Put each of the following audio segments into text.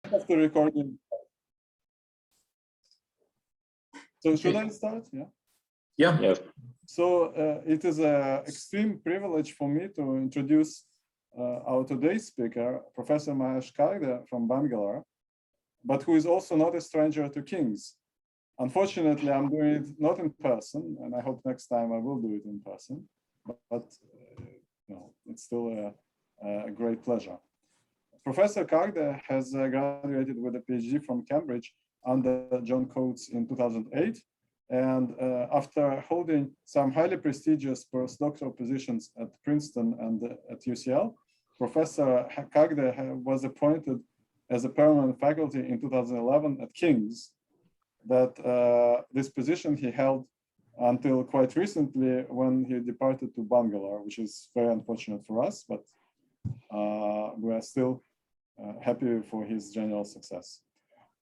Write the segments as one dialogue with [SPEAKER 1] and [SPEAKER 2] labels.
[SPEAKER 1] Of the recording. So should I start? Yeah.
[SPEAKER 2] Yeah. Yes.
[SPEAKER 1] So it is an extreme privilege for me to introduce our today's speaker, Professor Mahesh Kakde from Bangalore, but who is also not a stranger to Kings. Unfortunately, I'm doing it not in person, and I hope next time I will do it in person. But it's still a great pleasure. Professor Kakde has graduated with a PhD from Cambridge under John Coates in 2008. And after holding some highly prestigious postdoctoral positions at Princeton and at UCL, Professor Kakde was appointed as a permanent faculty in 2011 at King's. This position he held until quite recently when he departed to Bangalore, which is very unfortunate for us, but we are still happy for his general success.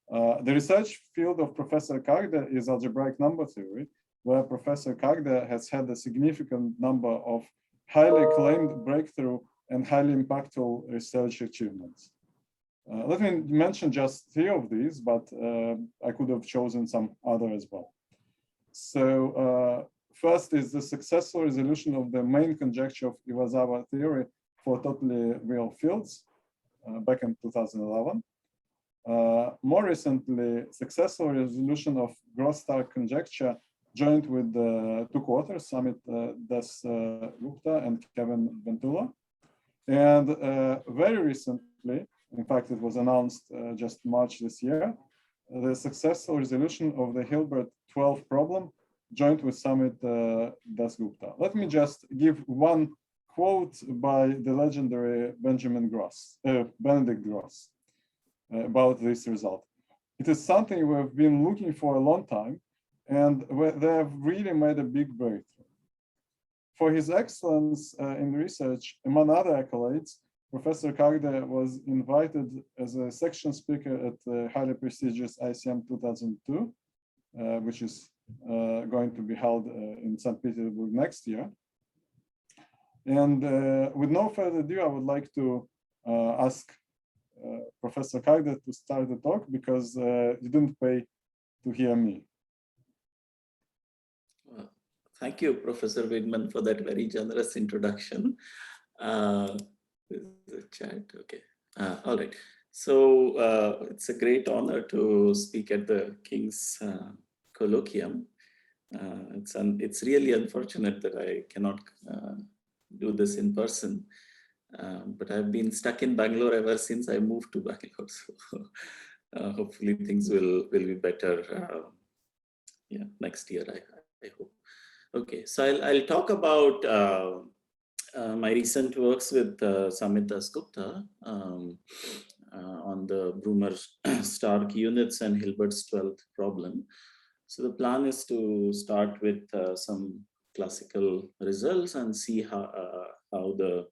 [SPEAKER 1] The research field of Professor Kakde is algebraic number theory, where Professor Kakde has had a significant number of highly acclaimed breakthrough and highly impactful research achievements. Let me mention just 3 of these, but I could have chosen some other as well. So first is the successful resolution of the main conjecture of Iwasawa theory for totally real fields back in 2011. More recently, successful resolution of Brumer-Stark conjecture joined with 2 co-authors, Samit Dasgupta and Kevin Ventula. And very recently, in fact, it was announced just March this year, the successful resolution of the Hilbert 12 problem joined with Samit Dasgupta. Let me just give one quote by the legendary Benedict Gross about this result. It is something we have been looking for a long time, and they have really made a big breakthrough. For his excellence in research, among other accolades, Professor Kakde was invited as a section speaker at the highly prestigious ICM 2002, which is going to be held in St. Petersburg next year. And with no further ado, I would like to ask Professor Kakde to start the talk because you didn't pay to hear me.
[SPEAKER 3] Thank you, Professor Wigman, for that very generous introduction. The chat, okay. All right. So it's a great honor to speak at the King's Colloquium. It's really unfortunate that I cannot do this in person. But I've been stuck in Bangalore ever since I moved to Bangalore. So hopefully things will be better next year, I hope. Okay, so I'll talk about my recent works with Samit Dasgupta on the Brumer-Stark units and Hilbert's 12th problem. So the plan is to start with some classical results and see how the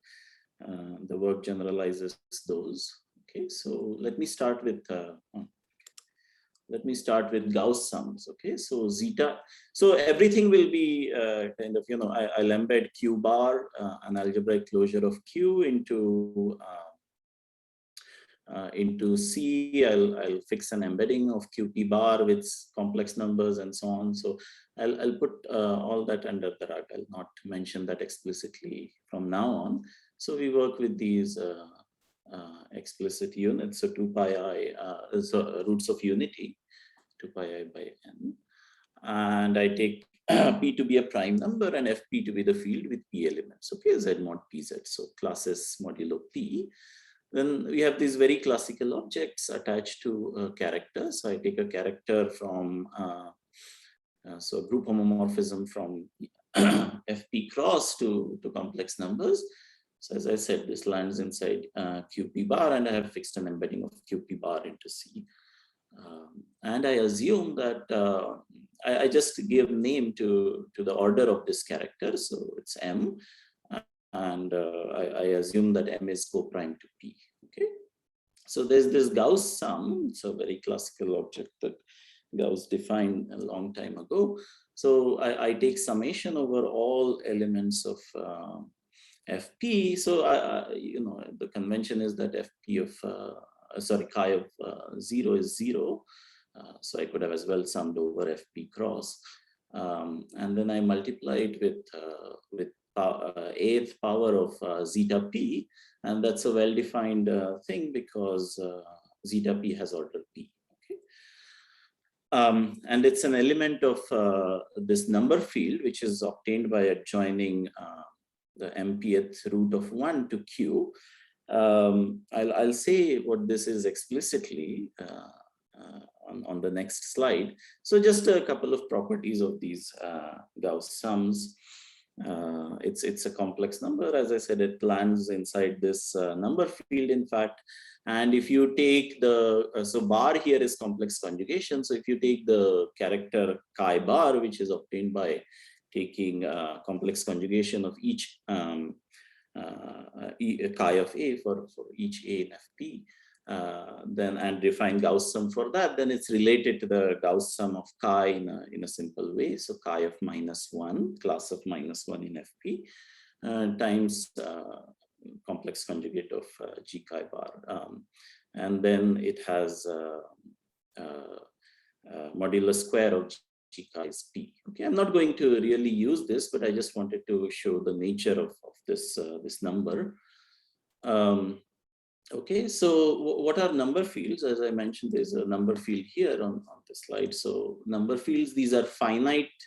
[SPEAKER 3] work generalizes those. Okay, so let me start with Gauss sums. Okay, so zeta. So everything will be kind of, I'll embed Q bar, an algebraic closure of Q into C. I'll fix an embedding of QP bar with complex numbers and so on. So I'll put all that under the rug. I'll not mention that explicitly from now on. So we work with these explicit units, so 2 pi I, roots of unity, 2 pi I by n. And I take P to be a prime number and Fp to be the field with P elements. Okay, Z mod Pz, so classes modulo P. Then we have these very classical objects attached to a character. So I take a character from, so group homomorphism from Fp cross to complex numbers. So as I said, this lands inside QP bar, and I have fixed an embedding of QP bar into C. And I assume that I just give name to the order of this character. So it's M, and I assume that M is co-prime to P. Okay. So there's this Gauss sum. It's a very classical object that Gauss defined a long time ago. So I take summation over all elements of Fp. So the convention is that Fp of chi of 0 is 0. So I could have as well summed over FP cross. And then I multiply it with eighth power of zeta p, and that's a well-defined thing because zeta p has order p. Okay, and it's an element of this number field, which is obtained by adjoining the mpth root of 1 to q. I'll say what this is explicitly on the next slide. So just a couple of properties of these Gauss sums. It's a complex number. As I said, it lands inside this number field, in fact. And if you take the, so bar here is complex conjugation. So if you take the character chi bar, which is obtained by taking complex conjugation of each chi of A for each A in FP, then and define Gauss sum for that, then it's related to the Gauss sum of chi in a simple way. So chi of -1, class of -1 in FP, times complex conjugate of G chi bar. And then it has modulus square of G chi is P. Okay, I'm not going to really use this, but I just wanted to show the nature of this, this number. Okay, so what are number fields? As I mentioned, there's a number field here on the slide. So number fields, these are finite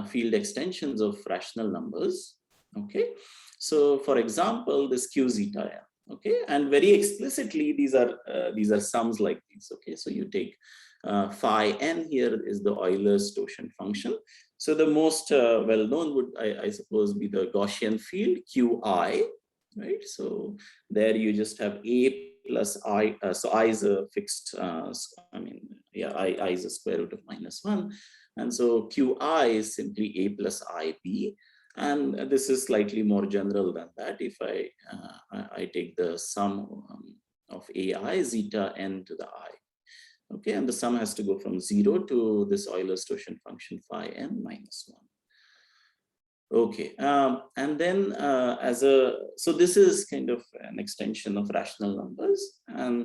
[SPEAKER 3] field extensions of rational numbers. Okay, so for example, this q zeta n. Okay, and very explicitly, these are sums like these. Okay, so you take phi n here is the Euler's torsion function. So the most well-known would, I suppose, be the Gaussian field qi. Right, so there you just have a plus I, so I is a fixed, I mean, yeah, I is a square root of -1. And so qi is simply a plus ib. And this is slightly more general than that. If I take the sum of ai zeta n to the I. Okay, and the sum has to go from 0 to this Euler's torsion function phi n -1. Okay, and then so this is kind of an extension of rational numbers, and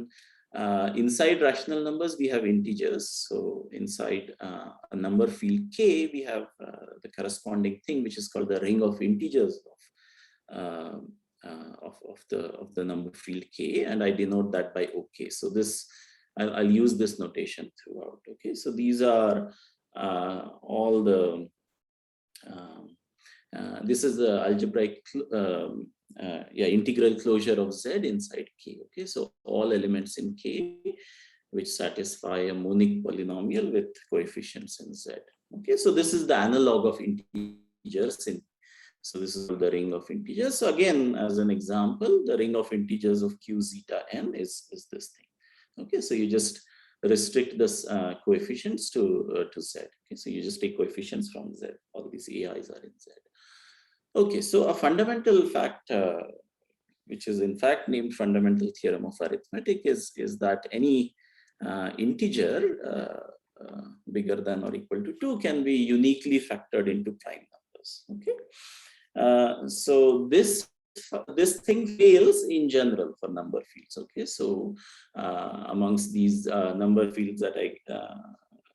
[SPEAKER 3] inside rational numbers we have integers. So inside a number field k, we have the corresponding thing which is called the ring of integers of the number field k, and I denote that by OK. So this I'll use this notation throughout. Okay, so these are all the this is the algebraic integral closure of Z inside K. Okay, so all elements in K which satisfy a monic polynomial with coefficients in Z. Okay, so this is the analog of integers so this is the ring of integers. So again, as an example, the ring of integers of Q zeta n is this thing. Okay, so you just restrict this coefficients to Z. Okay, so you just take coefficients from Z. All these AIs are in Z. Okay, so a fundamental fact, which is in fact named fundamental theorem of arithmetic, is that any integer bigger than or equal to 2 can be uniquely factored into prime numbers. Okay, so this thing fails in general for number fields. Okay, so amongst these number fields that I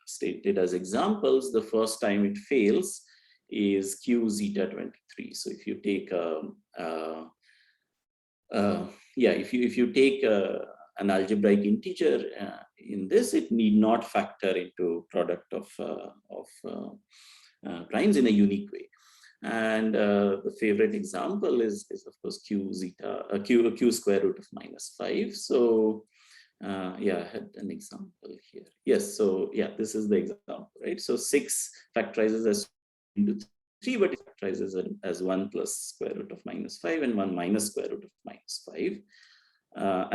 [SPEAKER 3] stated as examples, the first time it fails is q zeta 23. So if you take if you take an algebraic integer in this, it need not factor into product of primes in a unique way. And the favorite example is of course q square root of -5. So I had an example here. Yes, so yeah, this is the example, right? So 6 factorizes as into 3, but it factorizes as 1 plus square root of -5 and 1 minus square root of -5.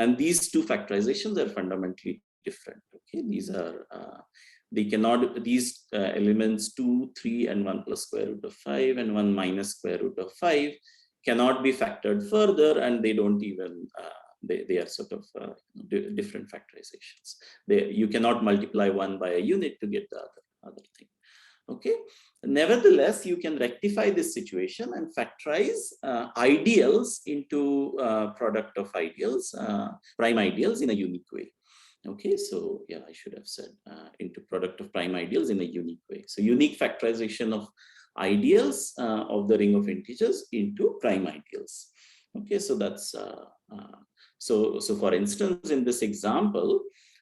[SPEAKER 3] And these two factorizations are fundamentally different. Okay, these are they cannot, these elements 2, 3, and 1 plus square root of 5 and 1 minus square root of 5 cannot be factored further, and they don't even they are sort of different factorizations. You cannot multiply one by a unit to get the other thing. Okay. Nevertheless, you can rectify this situation and factorize ideals into product of ideals, prime ideals in a unique way. Okay, so yeah, I should have said into product of prime ideals in a unique way. So unique factorization of ideals of the ring of integers into prime ideals. Okay, so that's so for instance, in this example,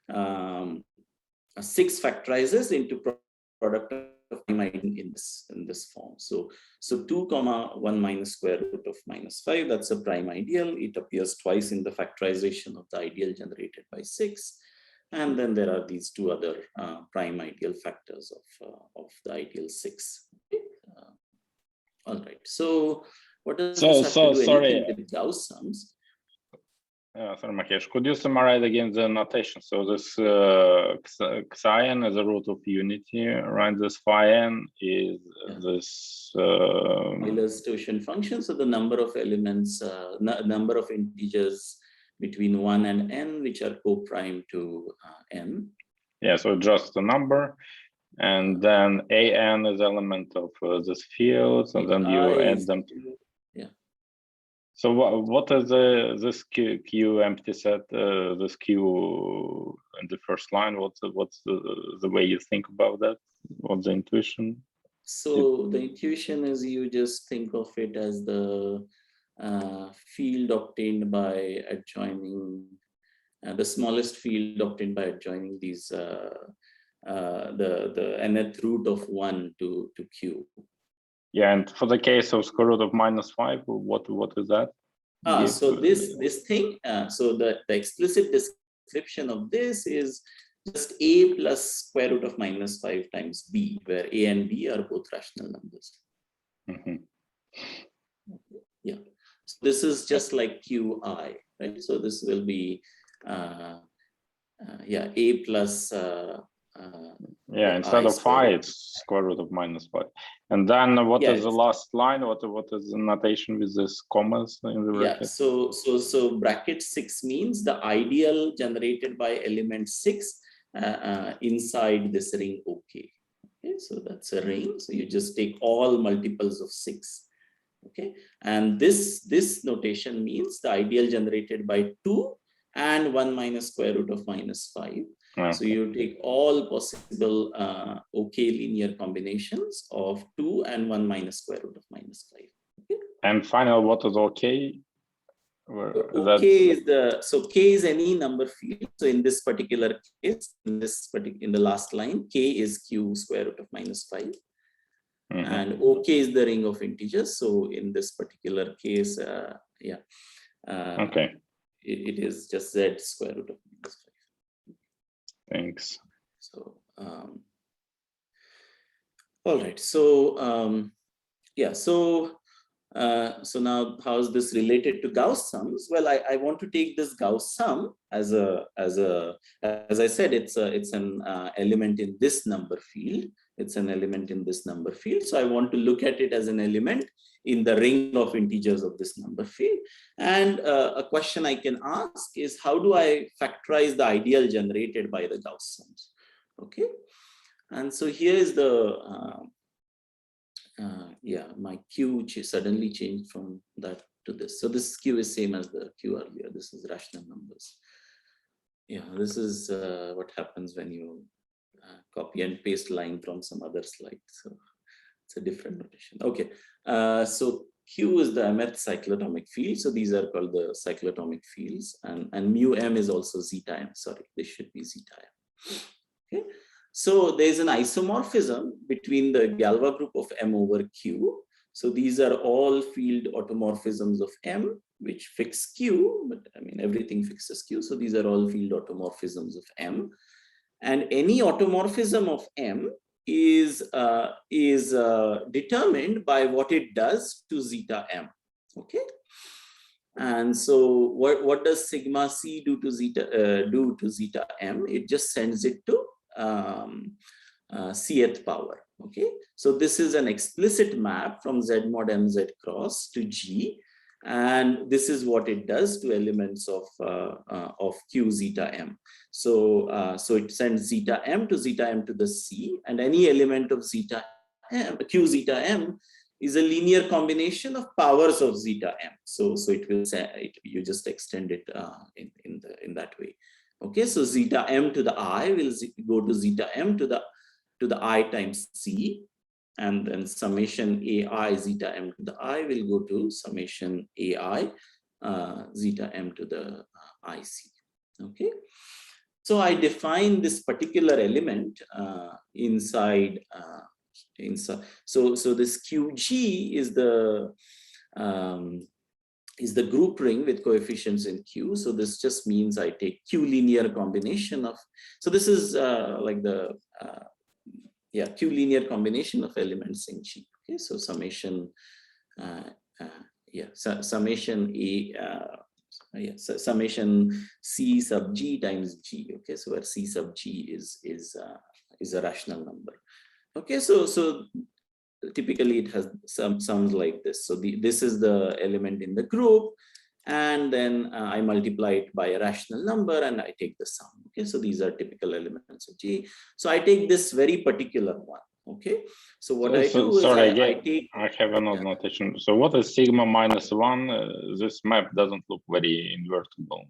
[SPEAKER 3] 6 factorizes into product of prime ideal in this form. So 2 comma 1 minus square root of minus 5, that's a prime ideal. It appears twice in the factorization of the ideal generated by 6. And then there are these 2 other prime ideal factors of the ideal 6. Okay. All right. So what does this have to do anything with Gauss sums?
[SPEAKER 2] Sorry, Mahesh, could you summarize again the notation? So this xi n is a root of unity, right? This phi n is this
[SPEAKER 3] Euler's Taussian function. So the number of elements, number of integers between 1 and n, which are co-prime to n.
[SPEAKER 2] Yeah, so just a number, and then an is element of this field, and then you add them. So what is this Q empty set? This Q in the first line. What's the way you think about that? What's the intuition?
[SPEAKER 3] So the intuition is you just think of it as the field obtained by adjoining the smallest field obtained by adjoining these the nth root of 1 to Q.
[SPEAKER 2] Yeah, and for the case of square root of minus 5, what is that?
[SPEAKER 3] So this thing, so the explicit description of this is just a plus square root of minus 5 times b, where a and b are both rational numbers. Yeah, so this is just like qi, right? So this will be yeah, a plus
[SPEAKER 2] yeah, instead of 5, it's square root of minus 5. And then what is the last line? What is the notation with this commas in the bracket?
[SPEAKER 3] Yeah, so bracket 6 means the ideal generated by element 6 inside this ring OK. Okay, so that's a ring. So you just take all multiples of 6. Okay, and this notation means the ideal generated by 2 and 1 minus square root of minus 5. Okay. So you take all possible OK linear combinations of 2 and 1 minus square root of minus 5. Okay.
[SPEAKER 2] And finally, what is OK?
[SPEAKER 3] OK is K is any number field. So in this particular case, in the last line, K is Q square root of minus 5. And OK is the ring of integers. So in this particular case,
[SPEAKER 2] okay,
[SPEAKER 3] it is just Z square root of minus 5.
[SPEAKER 2] Thanks.
[SPEAKER 3] So all right. So yeah. So now how is this related to Gauss sums? Well, I want to take this Gauss sum as I said, it's an element in this number field. It's an element in this number field. So I want to look at it as an element in the ring of integers of this number field. And a question I can ask is, how do I factorize the ideal generated by the Gauss sums? Okay. And so here is the my Q suddenly changed from that to this. So this Q is same as the Q earlier. This is rational numbers. Yeah, this is what happens when you copy and paste line from some other slide. So it's a different notation. Okay, so Q is the mth cyclotomic field. So these are called the cyclotomic fields, and mu m is also zeta m. Sorry, this should be zeta m. Okay. So there's an isomorphism between the Galois group of M over Q. So these are all field automorphisms of M, which fix Q, but I mean, everything fixes Q. So these are all field automorphisms of M. And any automorphism of M is determined by what it does to zeta M. Okay. And so what does sigma C do to zeta M? It just sends it to cth power. Okay, so this is an explicit map from Z mod mz cross to G, And this is what it does to elements of Q zeta m. So, so it sends zeta m to the C, and any element of zeta m, Q zeta m, is a linear combination of powers of zeta m. So it will say you just extend it in that way. Okay, so zeta m to the I will go to zeta m to the I times C, and then summation AI zeta m to the I will go to summation AI zeta m to the IC. Okay, so I define this particular element inside. So this QG is the group ring with coefficients in Q. So this just means I take Q linear combination of. So this is like the Q linear combination of elements in G. Okay, so summation summation summation C sub G times G. Okay, so where C sub G is a rational number. Okay, so typically it has sums like this. So this is the element in the group, and then I multiply it by a rational number and I take the sum. Okay, so these are typical elements of G. So I take this very particular one. Okay, so what I do is
[SPEAKER 2] I have another notation. So what is sigma minus 1? This map doesn't look very invertible,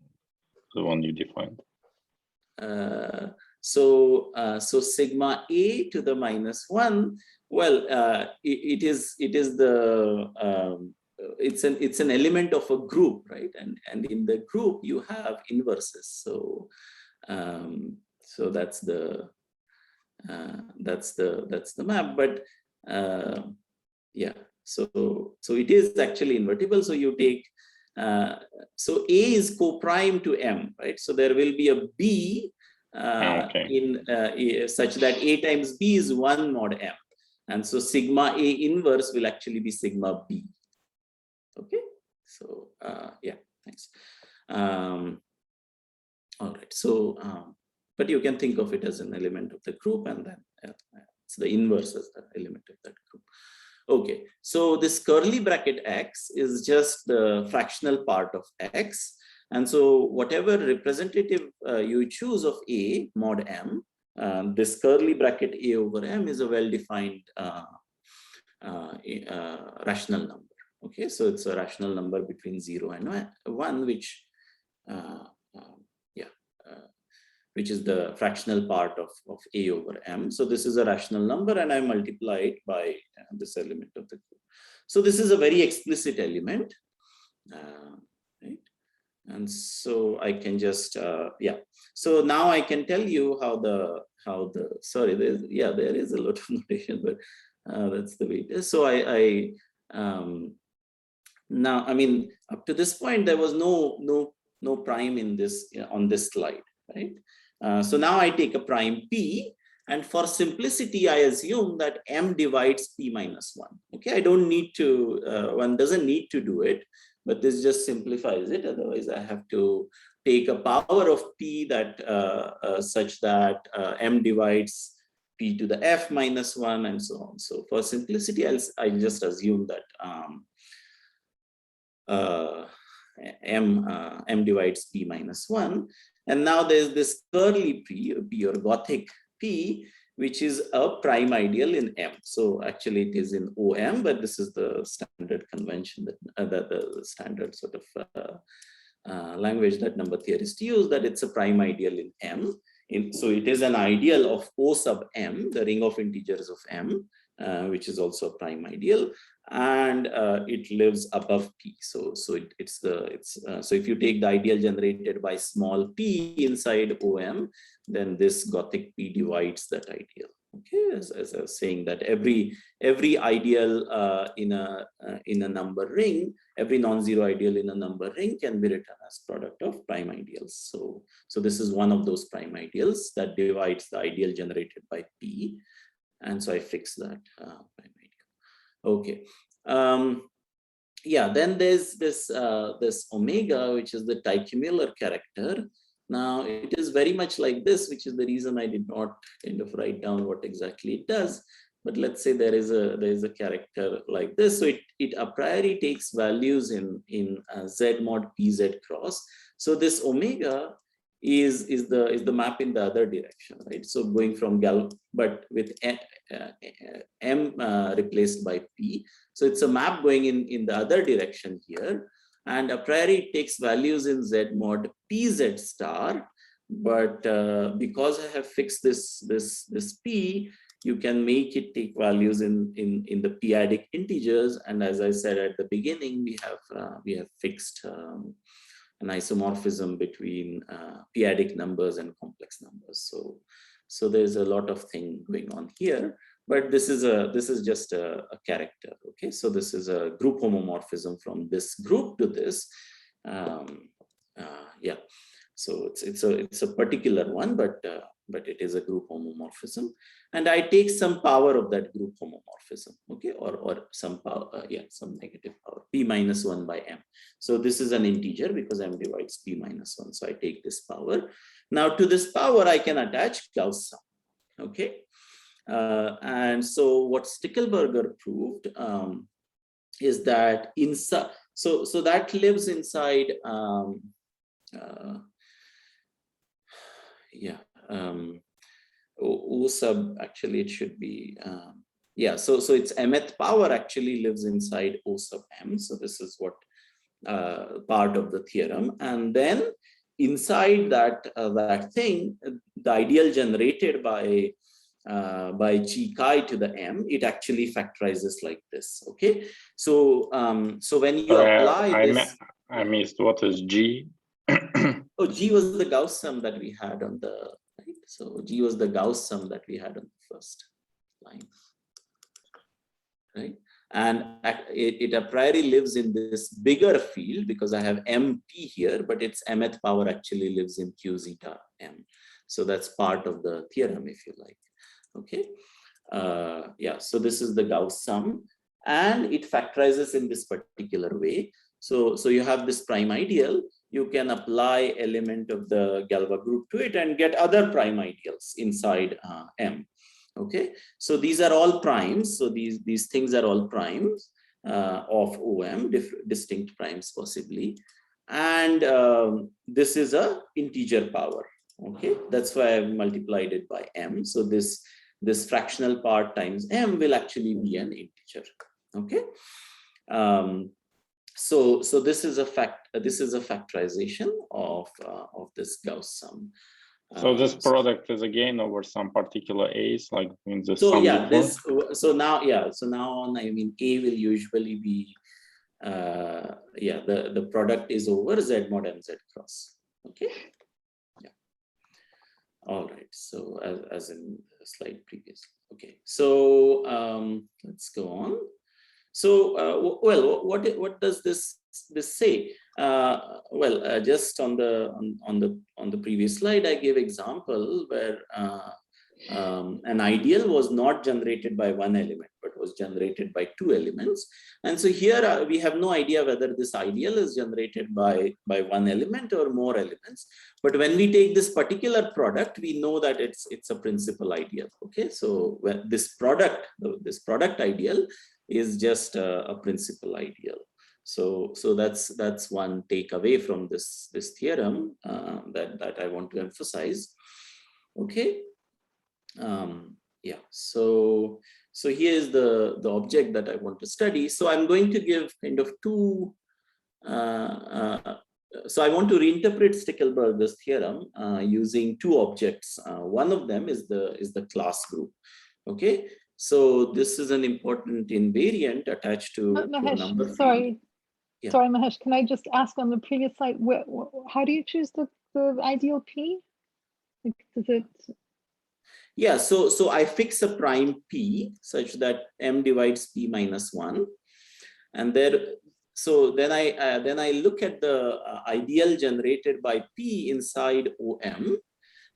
[SPEAKER 2] the one you defined.
[SPEAKER 3] So sigma A to the minus 1. Well, it is the it's an element of a group, right? And in the group you have inverses. So so that's the map. But yeah, so it is actually invertible. So you take so A is co-prime to M, right? So there will be a B in such that A times B is 1 mod M, and so sigma A inverse will actually be sigma B. Okay, so yeah, thanks. All right, so but you can think of it as an element of the group, and then it's the inverse as the element of that group. Okay, so this curly bracket X is just the fractional part of X. And so whatever representative you choose of A mod M, this curly bracket A over M is a well-defined rational number. Okay, so it's a rational number between 0 and 1, which which is the fractional part of A over M. So this is a rational number, and I multiply it by this element of the group. So this is a very explicit element, right? And so I can just So now I can tell you how the sorry, there is a lot of notation, but that's the way it is. So now, I mean, up to this point there was no prime in this on this slide, right? So now I take a prime P, and for simplicity I assume that M divides P minus 1. Okay, I don't need to, one doesn't need to do it, but this just simplifies it. Otherwise I have to take a power of P that such that M divides P to the F minus 1 and so on. So for simplicity, I'll just assume that M divides P minus 1. And now there's this curly P or Gothic P, which is a prime ideal in M. So actually it is in OM, but this is the standard convention that the standard sort of language that number theorists use, that it's a prime ideal in M. So it is an ideal of O sub M, the ring of integers of M, which is also a prime ideal, and it lives above P. So so if you take the ideal generated by small p inside OM, then this Gothic P divides that ideal. Okay, as I was saying, that every ideal in a number ring, every non-zero ideal in a number ring can be written as product of prime ideals. So this is one of those prime ideals that divides the ideal generated by P, and so I fix that prime ideal. Okay. Yeah, then there's this omega, which is the Teichmüller character. Now it is very much like this, which is the reason I did not kind of write down what exactly it does. but let's say there is a character like this. So it a priori takes values in Z mod PZ cross. So this omega is the map in the other direction, right? So going from but with M replaced by P. So it's a map going in the other direction here. And a priori it takes values in Z mod PZ star. But because I have fixed this P, you can make it take values in the p-adic integers. And as I said at the beginning, we have fixed an isomorphism between p-adic numbers and complex numbers. So there's a lot of thing going on here. But this is just a character. Okay, so this is a group homomorphism from this group to this. Yeah. So it's a particular one, but it is a group homomorphism, and I take some power of that group homomorphism, okay, or some power, some negative power, p minus 1 by m. So this is an integer because m divides p minus 1. So I take this power. Now to this power I can attach Gauss sum, okay, and so what Strickelberger proved is that inside, so that lives inside. O sub, actually it should be so its mth power actually lives inside O sub m. So this is what part of the theorem, and then inside that thing, the ideal generated by g chi to the m, it actually factorizes like this. Okay, so when you apply this,
[SPEAKER 2] I missed what is g.
[SPEAKER 3] Oh, G was the Gauss sum that we had on the, right? So G was the Gauss sum that we had on the first line, right? And it a priori lives in this bigger field because I have MP here, but its mth power actually lives in Q zeta M. So that's part of the theorem, if you like. Okay. So this is the Gauss sum, and it factorizes in this particular way. So you have this prime ideal. You can apply element of the Galois group to it and get other prime ideals inside M. Okay, so these are all primes. So these things are all primes of OM, distinct primes possibly, and this is a integer power. Okay, that's why I've multiplied it by M. So this fractional part times M will actually be an integer. Okay. So this is a factorization of this Gauss sum.
[SPEAKER 2] So this product is again over some particular A's, like in the
[SPEAKER 3] so
[SPEAKER 2] sum
[SPEAKER 3] yeah,
[SPEAKER 2] before?
[SPEAKER 3] so now on, I mean, A will usually be the product is over Z mod MZ cross. Okay. Yeah. All right. So as in the slide previously. Okay. So let's go on. So, what does this say? Just on the previous slide, I gave example where an ideal was not generated by one element, but was generated by two elements. And so here we have no idea whether this ideal is generated by one element or more elements. But when we take this particular product, we know that it's a principal ideal. Okay, so when this product ideal is just a principal ideal. So that's one takeaway from this theorem that I want to emphasize. Okay. So here is the object that I want to study. So I'm going to give kind of two. So I want to reinterpret Stickelberger's theorem using two objects. One of them is the class group. Okay. So this is an important invariant attached to a number.
[SPEAKER 4] Sorry, Mahesh, can I just ask on the previous slide, how do you choose the ideal P? Like, does it?
[SPEAKER 3] Yeah, so I fix a prime P such that M divides P minus 1. And then I look at the ideal generated by P inside OM.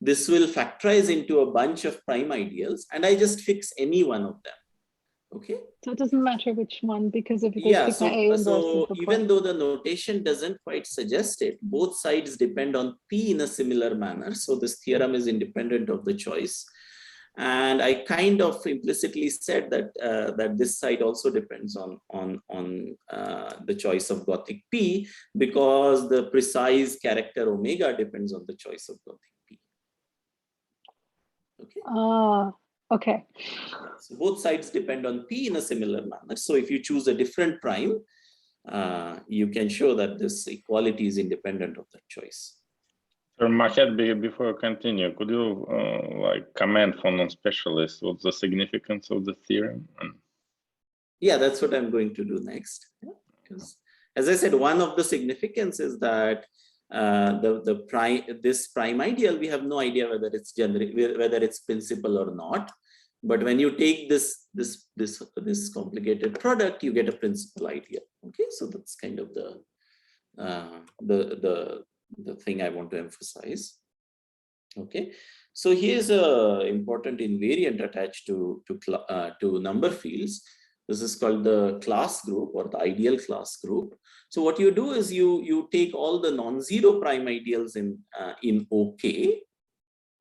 [SPEAKER 3] This will factorize into a bunch of prime ideals, and I just fix any one of them. Okay.
[SPEAKER 4] So it doesn't matter which one, because if you
[SPEAKER 3] so even though the notation doesn't quite suggest it, both sides depend on P in a similar manner. So this theorem is independent of the choice. And I kind of implicitly said that that this side also depends on the choice of Gothic P, because the precise character omega depends on the choice of Gothic P. Okay.
[SPEAKER 4] Okay.
[SPEAKER 3] So both sides depend on P in a similar manner. So if you choose a different prime, you can show that this equality is independent of that choice.
[SPEAKER 2] So Mahesh, before you continue, could you like comment for non-specialists what's the significance of the theorem?
[SPEAKER 3] Yeah, that's what I'm going to do next. Because, as I said, one of the significance is that this prime ideal, we have no idea whether it's principal or not. But when you take this complicated product, you get a principal ideal. Okay, so that's kind of the thing I want to emphasize. Okay, so here's a important invariant attached to number fields. This is called the class group or the ideal class group. So what you do is you take all the non-zero prime ideals in OK.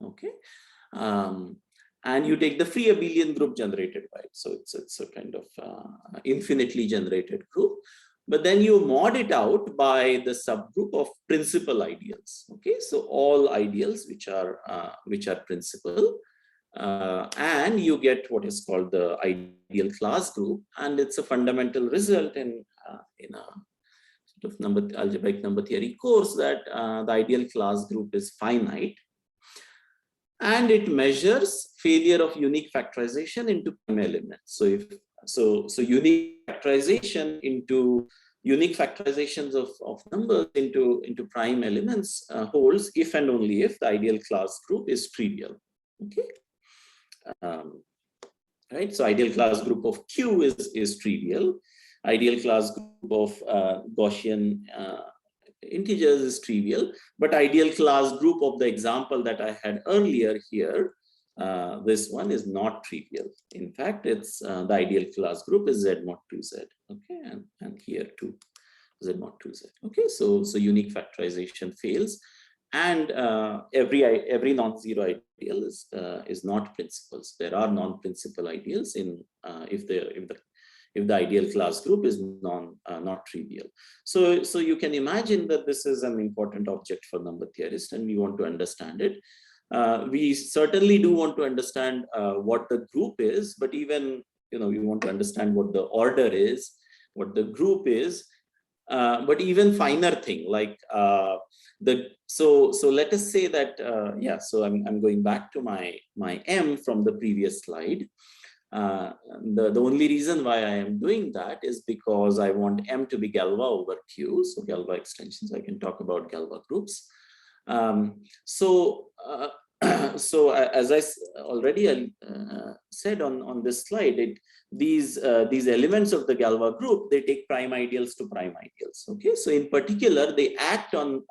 [SPEAKER 3] Okay. And you take the free abelian group generated by it. So it's a kind of infinitely generated group. But then you mod it out by the subgroup of principal ideals. Okay, so all ideals which are principal, and you get what is called the ideal class group, and it's a fundamental result in a sort of algebraic number theory course that the ideal class group is finite, and it measures failure of unique factorization into prime elements. So unique factorization into unique factorizations of numbers into prime elements holds if and only if the ideal class group is trivial. Okay, right. So ideal class group of Q is trivial. Ideal class group of Gaussian integers is trivial, but ideal class group of the example that I had earlier here, this one is not trivial. In fact, it's the ideal class group is Z mod 2Z. Okay, and here too, Z mod 2Z. Okay, so unique factorization fails, and every non-zero ideal is not principals. There are non-principal ideals in if the ideal class group is not trivial. So you can imagine that this is an important object for number theorists, and we want to understand it. We certainly do want to understand what the group is, but even we want to understand what the order is, what the group is, but even finer thing like so let us say that so I'm going back to my M from the previous slide. The only reason why I am doing that is because I want M to be Galois over Q. So Galois extensions, I can talk about Galois groups. So as I already said on this slide, these elements of the Galois group, they take prime ideals to prime ideals. Okay, so in particular, they act on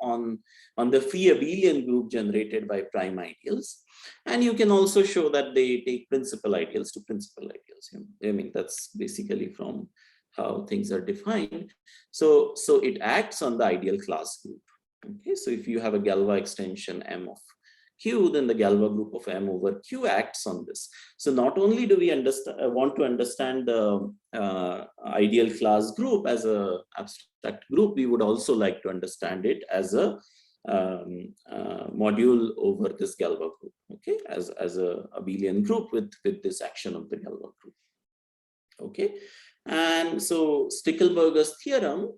[SPEAKER 3] the free abelian group generated by prime ideals, and you can also show that they take principal ideals to principal ideals. I mean, that's basically from how things are defined. So it acts on the ideal class group. Okay, so if you have a Galois extension M of Q, then the Galois group of M over Q acts on this. So not only do we want to understand the ideal class group as an abstract group, we would also like to understand it as a module over this Galois group. Okay, as a abelian group with this action of the Galois group. Okay, and so Strickelberger's theorem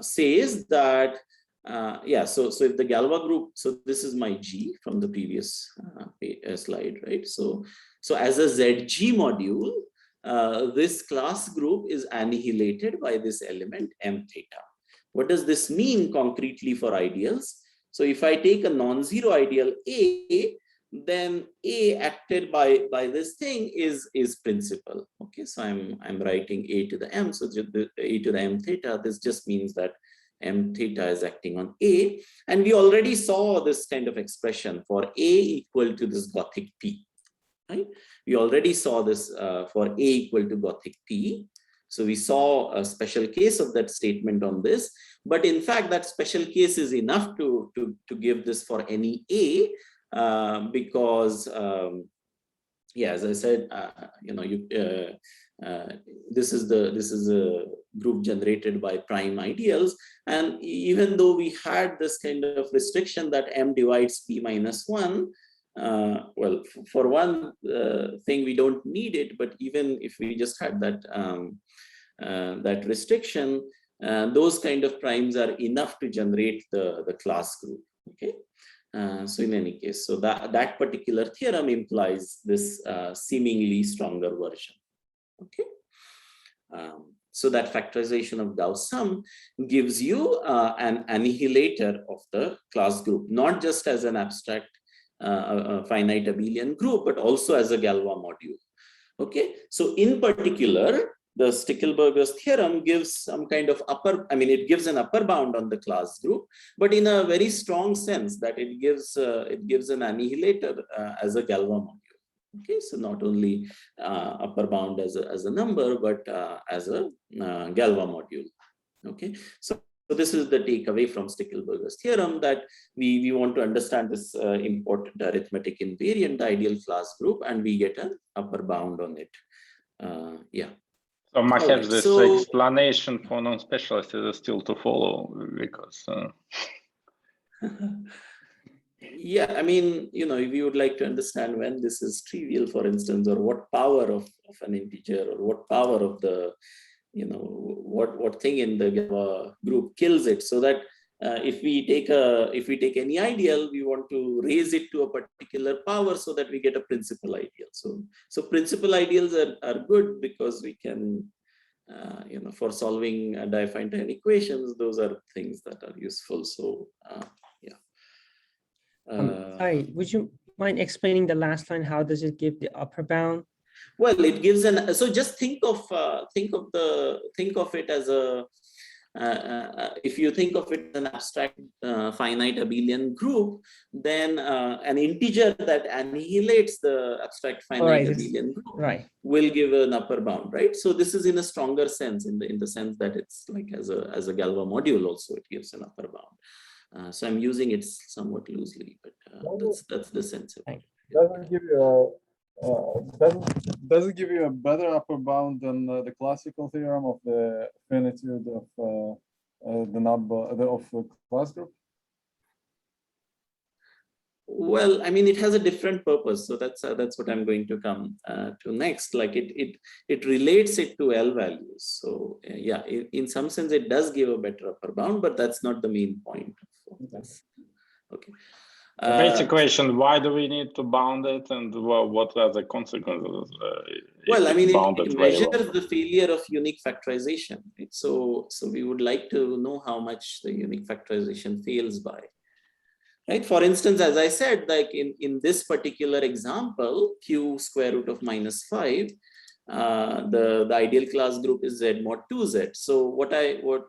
[SPEAKER 3] says that so if the Galois group, so this is my G from the previous slide, right? So as a ZG module, this class group is annihilated by this element M theta. What does this mean concretely for ideals? So if I take a non-zero ideal A, then A acted by this thing is principal. Okay, so I'm writing A to the M, so the A to the M theta. This just means that M theta is acting on A, and we already saw this kind of expression for A equal to this Gothic P, right? We already saw this for A equal to Gothic P. So we saw a special case of that statement on this, but in fact that special case is enough to give this for any A, because yeah, as I said, this is a group generated by prime ideals, and even though we had this kind of restriction that M divides P minus 1, well, for one thing we don't need it, but even if we just had that that restriction, those kind of primes are enough to generate the class group. Okay. So in any case, so that particular theorem implies this seemingly stronger version. Okay. So that factorization of Gauss sum gives you an annihilator of the class group, not just as an abstract finite abelian group, but also as a Galois module. Okay. So in particular, the Strickelberger's theorem gives some kind of it gives an upper bound on the class group, but in a very strong sense that it gives an annihilator as a Galois module. Okay, so not only upper bound as a number, but as a Galois module. Okay, so this is the takeaway from Stickelberger's theorem, that we want to understand this important arithmetic invariant ideal class group, and we get an upper bound on it. Yeah.
[SPEAKER 2] So Mahesh, this explanation for non-specialists is still to follow, because
[SPEAKER 3] yeah, I mean, if you would like to understand when this is trivial, for instance, or what power of an integer, or what power of the, what thing in the Galois group kills it, so that if we take any ideal, we want to raise it to a particular power so that we get a principal ideal. So principal ideals are good because we can, for solving Diophantine equations, those are things that are useful. So yeah.
[SPEAKER 5] Sorry, would you mind explaining the last line? How does it give the upper bound?
[SPEAKER 3] Well, it gives so just think of it as a if you think of it as an abstract finite abelian group, then an integer that annihilates the abstract finite abelian group will give an upper bound, right? So this is in a stronger sense, in the sense that it's like as a Galois module also it gives an upper bound. So I'm using it somewhat loosely, but that's the sense of it.
[SPEAKER 1] Doesn't give you a better upper bound than the classical theorem of the finitude of the number of class group?
[SPEAKER 3] Well, I mean, it has a different purpose, so that's what I'm going to come to next. Like it relates it to L values. So yeah, in some sense, it does give a better upper bound, but that's not the main point of this. Okay.
[SPEAKER 2] The basic question: why do we need to bound it, and what are the consequences?
[SPEAKER 3] Well, I mean, it measures the failure of unique factorization. Right? So we would like to know how much the unique factorization fails by. Right? For instance, as I said, like in this particular example, Q square root of -5, the ideal class group is Z mod 2Z. So what I would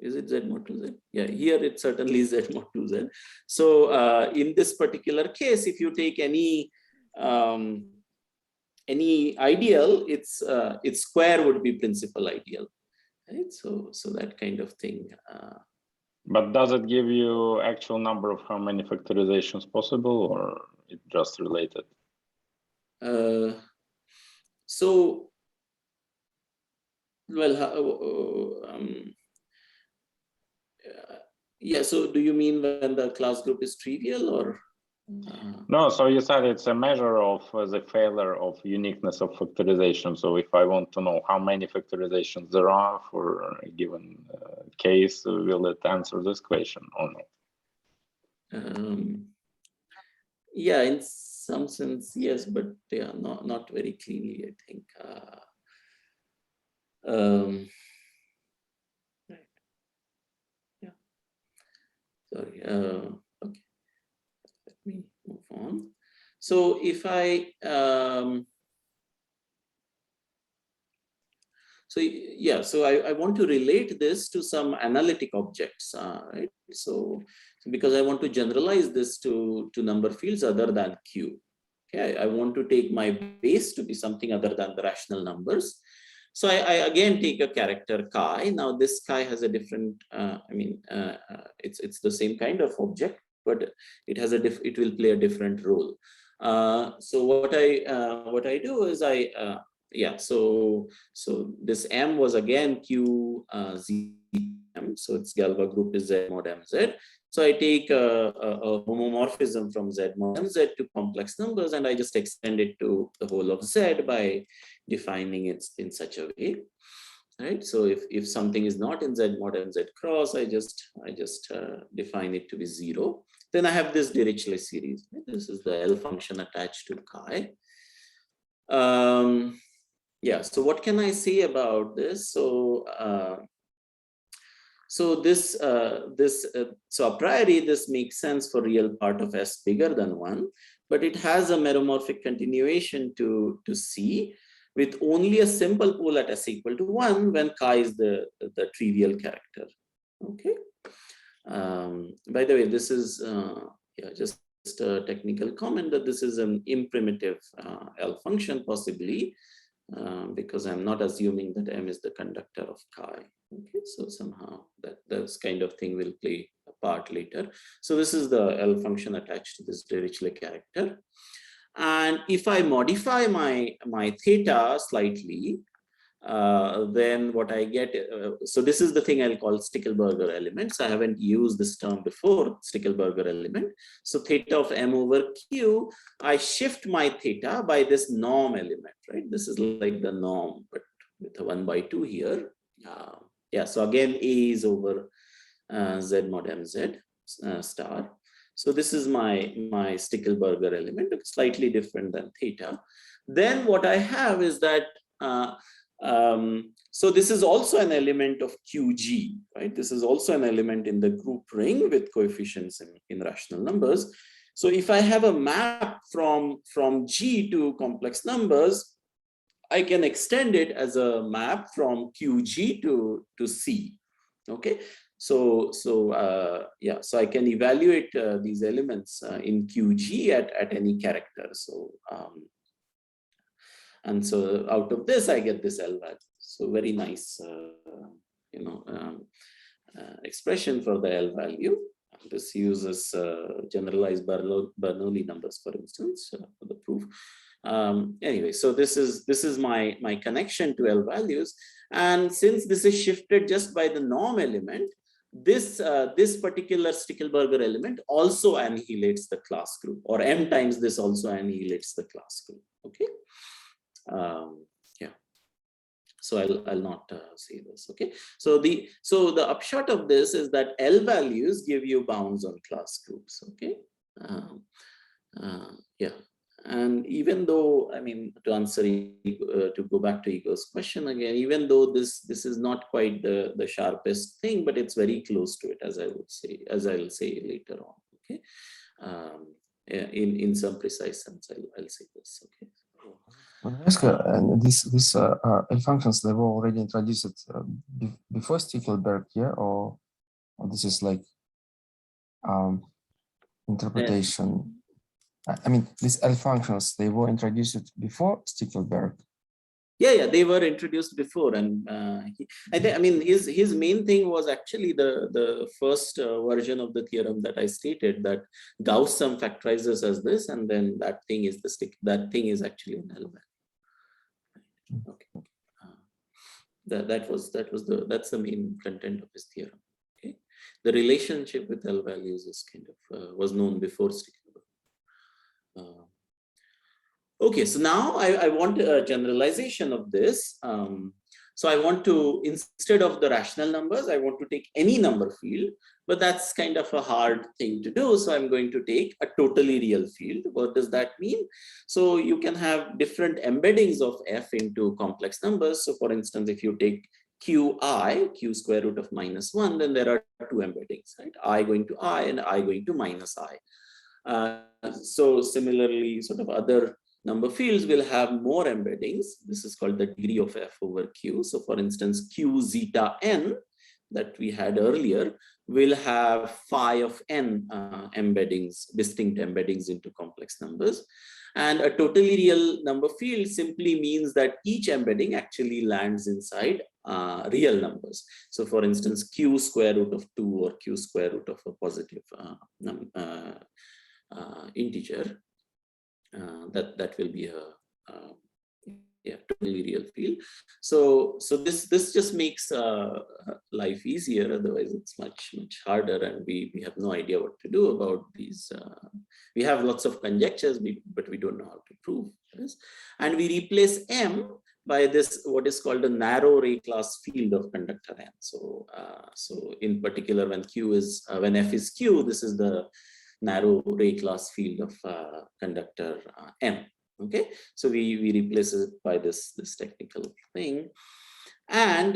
[SPEAKER 3] is it Z mod 2Z? Yeah, here it certainly is Z mod 2Z. So in this particular case, if you take any ideal, its square would be principal ideal, right? So that kind of thing.
[SPEAKER 2] But does it give you actual number of how many factorizations possible, or it just related?
[SPEAKER 3] So, well, yeah. So, do you mean when the class group is trivial, or?
[SPEAKER 2] No, so you said it's a measure of the failure of uniqueness of factorization. So if I want to know how many factorizations there are for a given case, will it answer this question or not?
[SPEAKER 3] Yeah, in some sense, yes, but yeah, not very cleanly, I think. Yeah. Sorry. Okay. Let me move on. So if I so I want to relate this to some analytic objects, right? So because I want to generalize this to number fields other than Q. Okay, I want to take my base to be something other than the rational numbers. So I again take a character chi. Now this chi has a different, it's the same kind of object, but it has it will play a different role. So what I do is so this M was again Q Z M. So its Galois group is Z mod MZ. So I take a homomorphism from Z mod MZ to complex numbers, and I just extend it to the whole of Z by defining it in such a way. Right. So if something is not in Z mod MZ cross, I just define it to be 0. Then I have this Dirichlet series. This is the L function attached to chi. Yeah. So what can I say about this? So so a priori this makes sense for real part of S bigger than 1, but it has a meromorphic continuation to C, with only a simple pole at S equal to 1 when chi is the trivial character. Okay. By the way, this is just a technical comment that this is an imprimitive L function, possibly because I'm not assuming that M is the conductor of chi. Okay, so somehow this kind of thing will play a part later. So this is the L function attached to this Dirichlet character. And if I modify my theta slightly, then what I get, so this is the thing I'll call Strickelberger elements. I haven't used this term before, Strickelberger element. So theta of M over Q, I shift my theta by this norm element, right? This is like the norm, but with a 1/2 here. Yeah, so again, A is over Z mod MZ star. So this is my Strickelberger element, slightly different than theta. Then what I have is that, so this is also an element of QG, right? This is also an element in the group ring with coefficients in rational numbers. So if I have a map from G to complex numbers, I can extend it as a map from QG to C. Okay. So I can evaluate these elements in QG at any character. So and so out of this I get this L value. So very nice, expression for the L value. This uses generalized Bernoulli numbers, for instance, for the proof. Anyway, so this is my connection to L values, and since this is shifted just by the norm element, this particular Strickelberger element also annihilates the class group, or M times this also annihilates the class group. Okay. Yeah. So I'll not say this. Okay. So the upshot of this is that L values give you bounds on class groups. Okay. Yeah. And even though, I mean, to answer, to go back to Igor's question again, even though this is not quite the sharpest thing, but it's very close to it, as I would say, as I'll say later on. Okay. In some precise sense, I'll say this. Okay.
[SPEAKER 6] And these L functions, they were already introduced before Stickelberg, yeah, or this is like interpretation. I mean, these L functions, they were introduced before Stickelberg.
[SPEAKER 3] Yeah, they were introduced before, and I mean, his main thing was actually the first version of the theorem that I stated, that Gauss Sum factorizes as this, and then that thing is actually an L value. Okay, that's the main content of his theorem. Okay, the relationship with L values is kind of was known before Stickelberg. Okay, so now I want a generalization of this. So I want to, instead of the rational numbers, I want to take any number field, but that's kind of a hard thing to do. So I'm going to take a totally real field. What does that mean? So you can have different embeddings of F into complex numbers. So for instance, if you take Qi, Q square root of -1, then there are two embeddings, right? I going to I and I going to -I. So similarly, sort of other number fields will have more embeddings. This is called the degree of F over Q. So for instance, Q zeta n that we had earlier will have phi of n embeddings, distinct embeddings into complex numbers. And a totally real number field simply means that each embedding actually lands inside real numbers. So for instance, Q square root of 2 or Q square root of a positive integer that will be a totally real field. So this just makes life easier. Otherwise, it's much harder, and we have no idea what to do about these. We have lots of conjectures, but we don't know how to prove this. And we replace M by this what is called a narrow ray class field of conductor N. So in particular, when when F is Q, this is the narrow ray class field of conductor M. Okay, so we replace it by this technical thing, and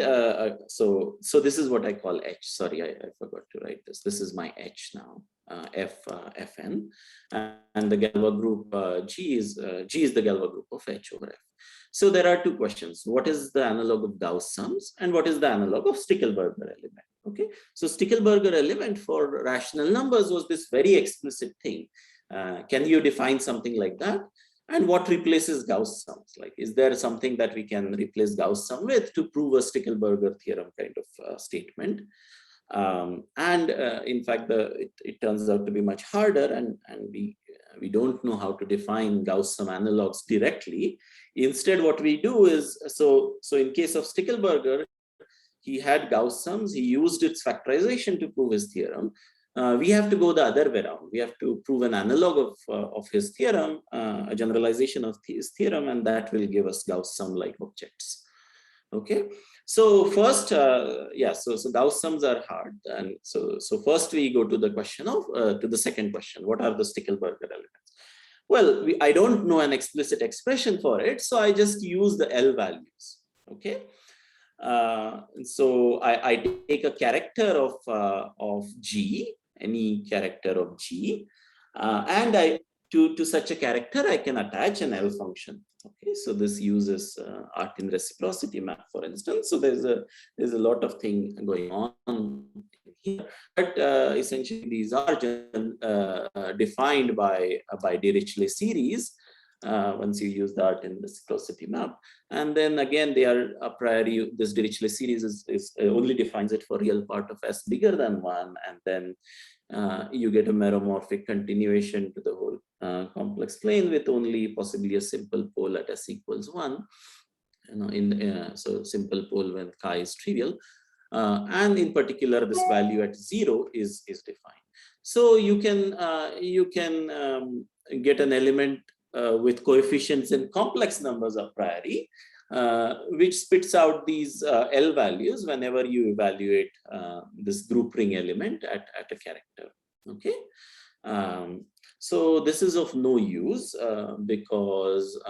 [SPEAKER 3] so this is what I call H. Sorry, I forgot to write this. This is my H now, Fn, and the Galois group G is the Galois group of H over F. So there are two questions: what is the analog of Gauss sums, and what is the analog of Strickelberger element? Okay, so Strickelberger element for rational numbers was this very explicit thing. Can you define something like that? And what replaces Gauss sums? Like, is there something that we can replace Gauss sum with to prove a Strickelberger theorem kind of statement? In fact, it turns out to be much harder, and we don't know how to define Gauss sum analogs directly. Instead, what we do is, so in case of Strickelberger, he had Gauss sums, he used its factorization to prove his theorem. We have to go the other way around. We have to prove an analog of his theorem, a generalization of his theorem, and that will give us Gauss sum-like objects. Okay, so first, so Gauss sums are hard, and so first we go to the question of to the second question: what are the Strickelberger elements? Well, I don't know an explicit expression for it, so I just use the L values. Okay. So I take a character of G, any character of G, and to such a character I can attach an L function. Okay, so this uses Artin reciprocity map, for instance. So there's a lot of thing going on here, but essentially these are defined by Dirichlet series. Once you use the Artin reciprocity map, and then again they are a priori. This Dirichlet series is only defines it for real part of S bigger than 1, and then you get a meromorphic continuation to the whole complex plane with only possibly a simple pole at S equals 1. So simple pole when chi is trivial, and in particular this value at 0 is defined. So you can get an element with coefficients in complex numbers a priori, which spits out these L values whenever you evaluate this group ring element at a character. Okay, so this is of no use because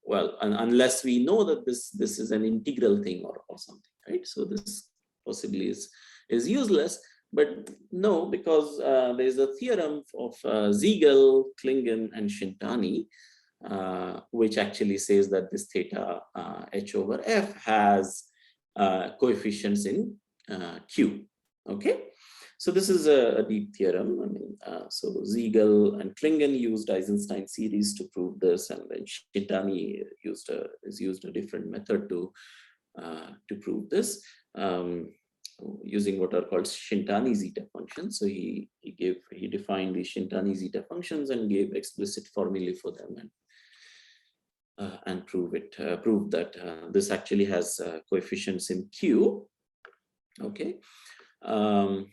[SPEAKER 3] well, unless we know that this is an integral thing or something, right? So this possibly is useless. But no, because there's a theorem of Siegel, Klingen, and Shintani, which actually says that this theta H over F has coefficients in Q. Okay, so this is a deep theorem. I mean, so Siegel and Klingen used Eisenstein series to prove this, and then Shintani used a different method to prove this. Using what are called Shintani zeta functions. So he defined the Shintani zeta functions and gave explicit formulae for them, and proved that this actually has coefficients in Q. Okay, right.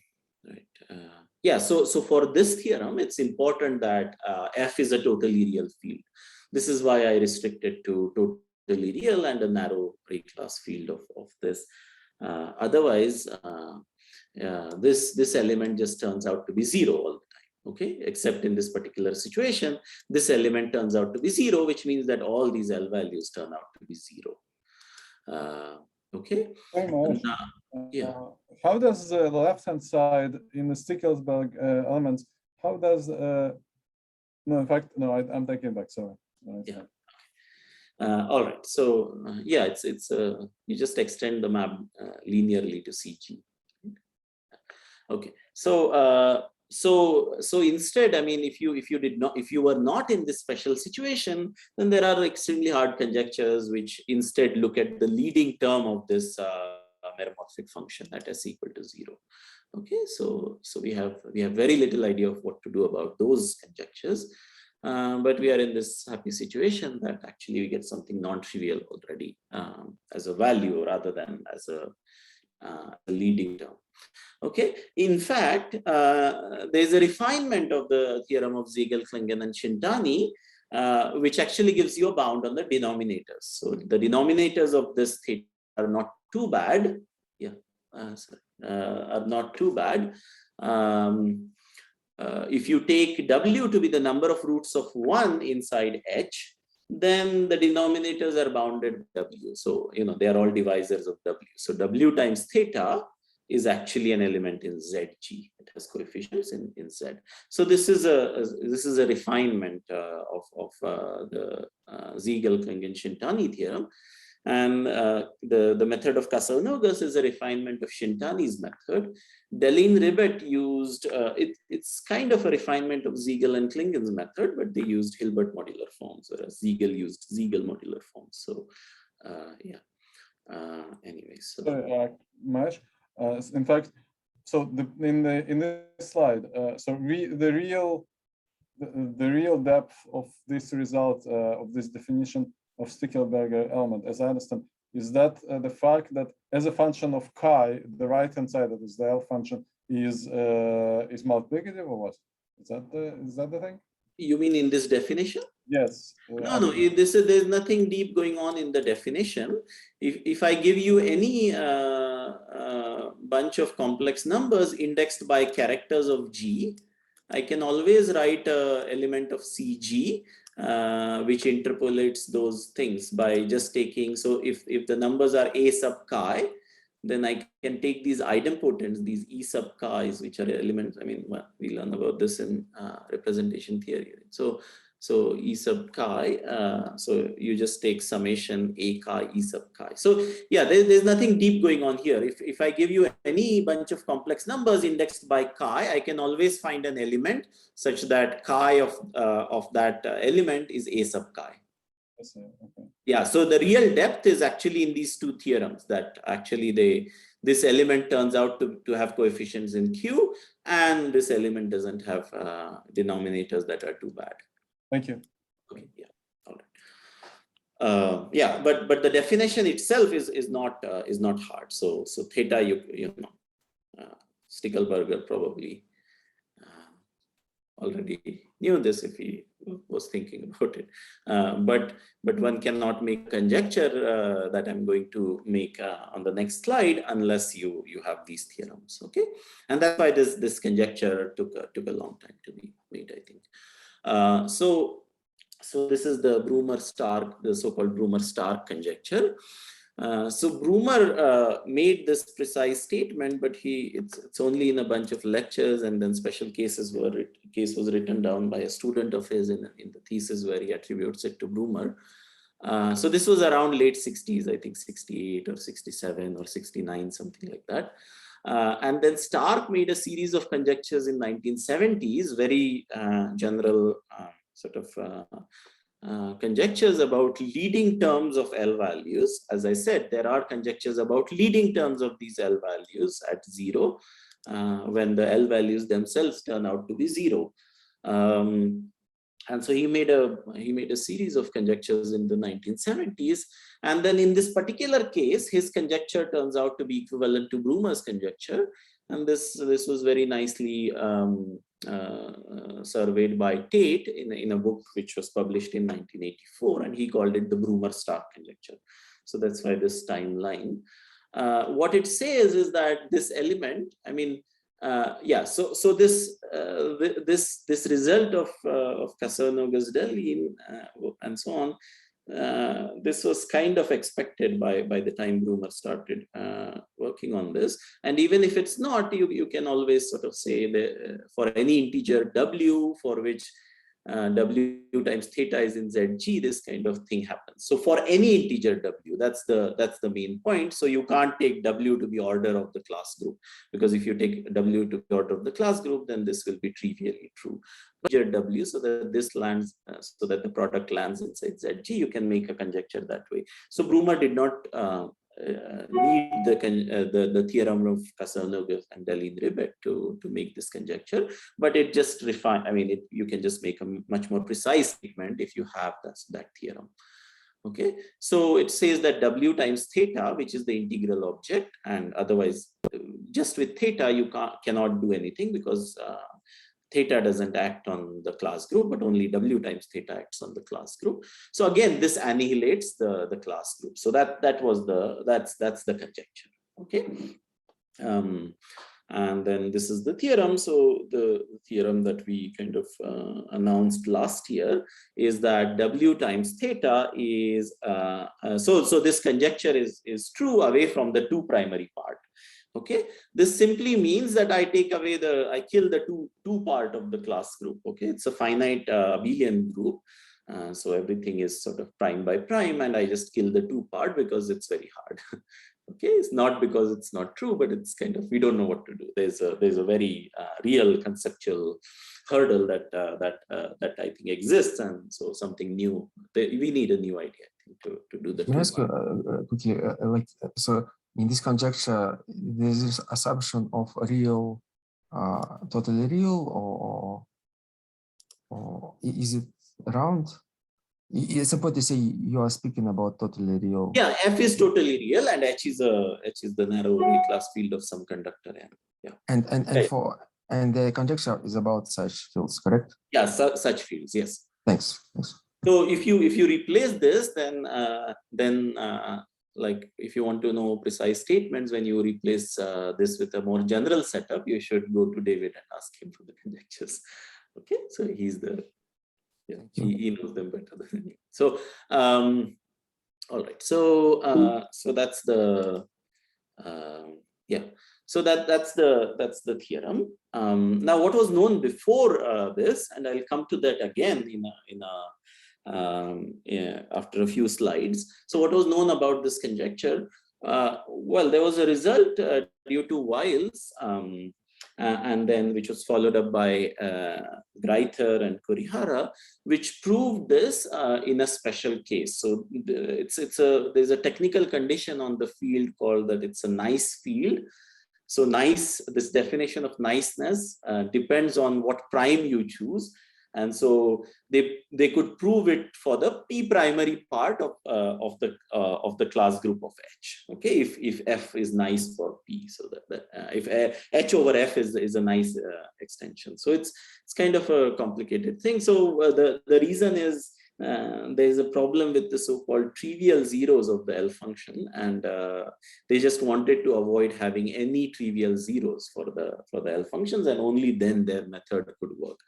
[SPEAKER 3] Yeah. So for this theorem, it's important that F is a totally real field. This is why I restricted to totally real and a narrow ray class field of this. Otherwise, this element just turns out to be 0 all the time. Okay, except in this particular situation, this element turns out to be 0, which means that all these L values turn out to be 0. Okay.
[SPEAKER 1] Yeah. How does the left-hand side in the Strickelberger elements? How does no? In fact, no. I'm taking back. Sorry. No,
[SPEAKER 3] yeah. All right, so yeah, it's you just extend the map linearly to CG. Okay, so so instead, I mean, if you were not in this special situation, then there are extremely hard conjectures which instead look at the leading term of this meromorphic function at S equal to 0. Okay, so we have very little idea of what to do about those conjectures. But we are in this happy situation that actually we get something non-trivial already as a value rather than as a leading term. Okay. In fact, there's a refinement of the theorem of Ziegel, Klingen, and Shintani, which actually gives you a bound on the denominators. So the denominators of this theta are not too bad. Yeah, are not too bad. If you take W to be the number of roots of 1 inside H, then the denominators are bounded W. So, they are all divisors of W. So W times theta is actually an element in ZG. It has coefficients in Z. So this is a refinement of the Ziegel-Klingen-Shintani theorem. And the method of Castelnuogas is a refinement of Shintani's method. Deligne-Ribet used, it's kind of a refinement of Ziegel and Klingen's method, but they used Hilbert modular forms, whereas Ziegel used Ziegel modular forms. So, anyway, so.
[SPEAKER 1] Mahesh, in fact, so in this slide, so the real depth of this result of this definition of Strickelberger element, as I understand, is that the fact that as a function of chi, the right-hand side, that is the L function, is multiplicative, or what? Is that the thing?
[SPEAKER 3] You mean in this definition?
[SPEAKER 1] Yes.
[SPEAKER 3] No. There's nothing deep going on in the definition. If I give you any bunch of complex numbers indexed by characters of G, I can always write an element of CG, which interpolates those things by just taking. So if the numbers are A sub chi, then I can take these idempotents, these E sub chi's, which are elements. I mean, we learn about this in representation theory. So E sub chi, so you just take summation A chi, E sub chi. So yeah, there's nothing deep going on here. If I give you any bunch of complex numbers indexed by chi, I can always find an element such that chi of that element is A sub chi.
[SPEAKER 1] Okay.
[SPEAKER 3] Yeah, so the real depth is actually in these two theorems, that actually this element turns out to have coefficients in Q, and this element doesn't have denominators that are too bad.
[SPEAKER 1] Thank you.
[SPEAKER 3] Okay, yeah, all right. Yeah, but the definition itself is not hard. So theta, you know, Stickelberger probably already knew this if he was thinking about it. But one cannot make conjecture that I'm going to make on the next slide unless you have these theorems. Okay, and that's why this conjecture took a long time to be made, I think. So this is the Brumer-Stark, the so-called Brumer-Stark conjecture. So Brumer made this precise statement, but it's only in a bunch of lectures, and then special cases case was written down by a student of his in the thesis where he attributes it to Brumer. So this was around late 60s, I think 68 or 67 or 69, something like that. And then Stark made a series of conjectures in 1970s, very general sort of conjectures about leading terms of L values. As I said, there are conjectures about leading terms of these L values at 0 when the L values themselves turn out to be 0. And so he made a series of conjectures in the 1970s. And then in this particular case, his conjecture turns out to be equivalent to Brumer's conjecture. And this was very nicely surveyed by Tate in a book which was published in 1984, and he called it the Brumer-Stark conjecture. So that's why this timeline. What it says is that this element, I mean, yeah. So this result of Castelnuogas-Deligne and so on. This was kind of expected by the time Brumer started working on this. And even if it's not, you can always sort of say that for any integer W for which W times theta is in ZG, this kind of thing happens. So for any integer W, that's the main point. So you can't take W to be order of the class group, because if you take W to be order of the class group, then this will be trivially true. But integer W, so that this lands, so that the product lands inside ZG, you can make a conjecture that way. So Brumer did not need the theorem of Cassel-Nogues and Deligne-Ribet to make this conjecture, but it just refine. I mean, you can just make a much more precise statement if you have that theorem. Okay, so it says that W times theta, which is the integral object, and otherwise just with theta you cannot do anything because theta doesn't act on the class group, but only W times theta acts on the class group. So again, this annihilates the class group. So that's the conjecture. Okay. And then this is the theorem. So the theorem that we kind of announced last year is that W times theta is, so this conjecture is true away from the 2 primary part. Okay, this simply means that I take away I kill the two part of the class group. Okay, it's a finite abelian group. So everything is sort of prime by prime, and I just kill the 2 part because it's very hard. Okay, it's not because it's not true, but it's kind of, we don't know what to do. There's a very real conceptual hurdle that I think exists, and so something new. We need a new idea, I think, to do the.
[SPEAKER 6] Can I ask quickly, so in this conjecture, there's this assumption of real, totally real, or is it round? It's supposed to say you are speaking about totally real.
[SPEAKER 3] Yeah, F is totally real, and H is the narrow Lie class field of some conductor N. Yeah.
[SPEAKER 6] And the conjecture is about such fields, correct?
[SPEAKER 3] Yeah, such fields. Yes.
[SPEAKER 6] Thanks.
[SPEAKER 3] So if you replace this, then like if you want to know precise statements, when you replace this with a more general setup, you should go to David and ask him for the conjectures. Okay, so he's the. Yeah, he knows them better than me. So, all right. So, so that's the yeah. So that's the theorem. Now, what was known before this, and I'll come to that again after a few slides. So, what was known about this conjecture? Well, there was a result due to Wiles. And then which was followed up by Greither and Kurihara, which proved this in a special case. So there's a technical condition on the field called that it's a nice field. So nice, this definition of niceness depends on what prime you choose. And so they could prove it for the p primary part of the class group of H. Okay, if F is nice for p, so that if H over F is a nice extension. So it's kind of a complicated thing. So the reason is there is a problem with the so-called trivial zeros of the L function, and they just wanted to avoid having any trivial zeros for the L functions, and only then their method could work,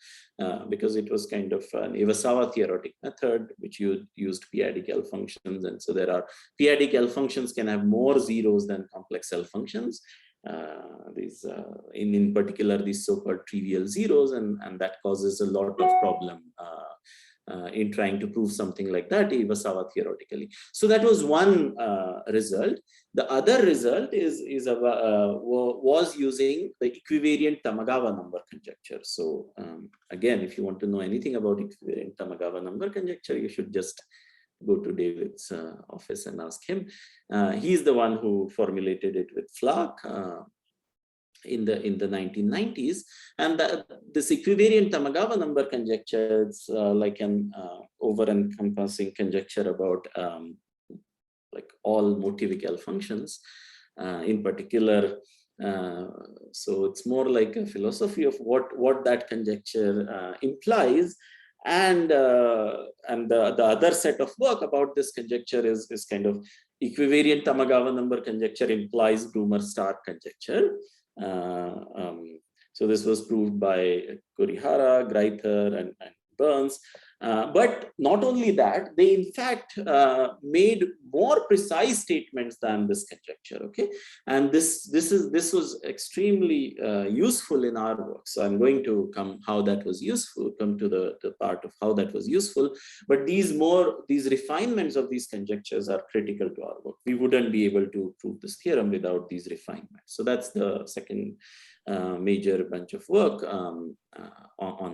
[SPEAKER 3] because it was kind of an Iwasawa theoretic method which used p-adic L functions, and so there are p-adic L functions can have more zeros than complex L functions. These in particular these so-called trivial zeros, and that causes a lot of problem in trying to prove something like that Iwasawa theoretically. So that was one result. The other result was using the equivariant Tamagawa number conjecture. So again, if you want to know anything about equivariant Tamagawa number conjecture, you should just go to David's office and ask him. He's the one who formulated it with Flach in the 1990s, and this equivariant Tamagawa number conjecture is like an over-encompassing conjecture about like all motivic L functions in particular. So it's more like a philosophy of what that conjecture implies, and the other set of work about this conjecture is kind of equivariant Tamagawa number conjecture implies Brumer-Stark conjecture. So this was proved by Kurihara, Greither, and Burns. But not only that, they in fact made more precise statements than this conjecture. Okay, and this was extremely useful in our work. So I'm going to come to the part of how that was useful. But these refinements of these conjectures are critical to our work. We wouldn't be able to prove this theorem without these refinements. So that's the second major bunch of work on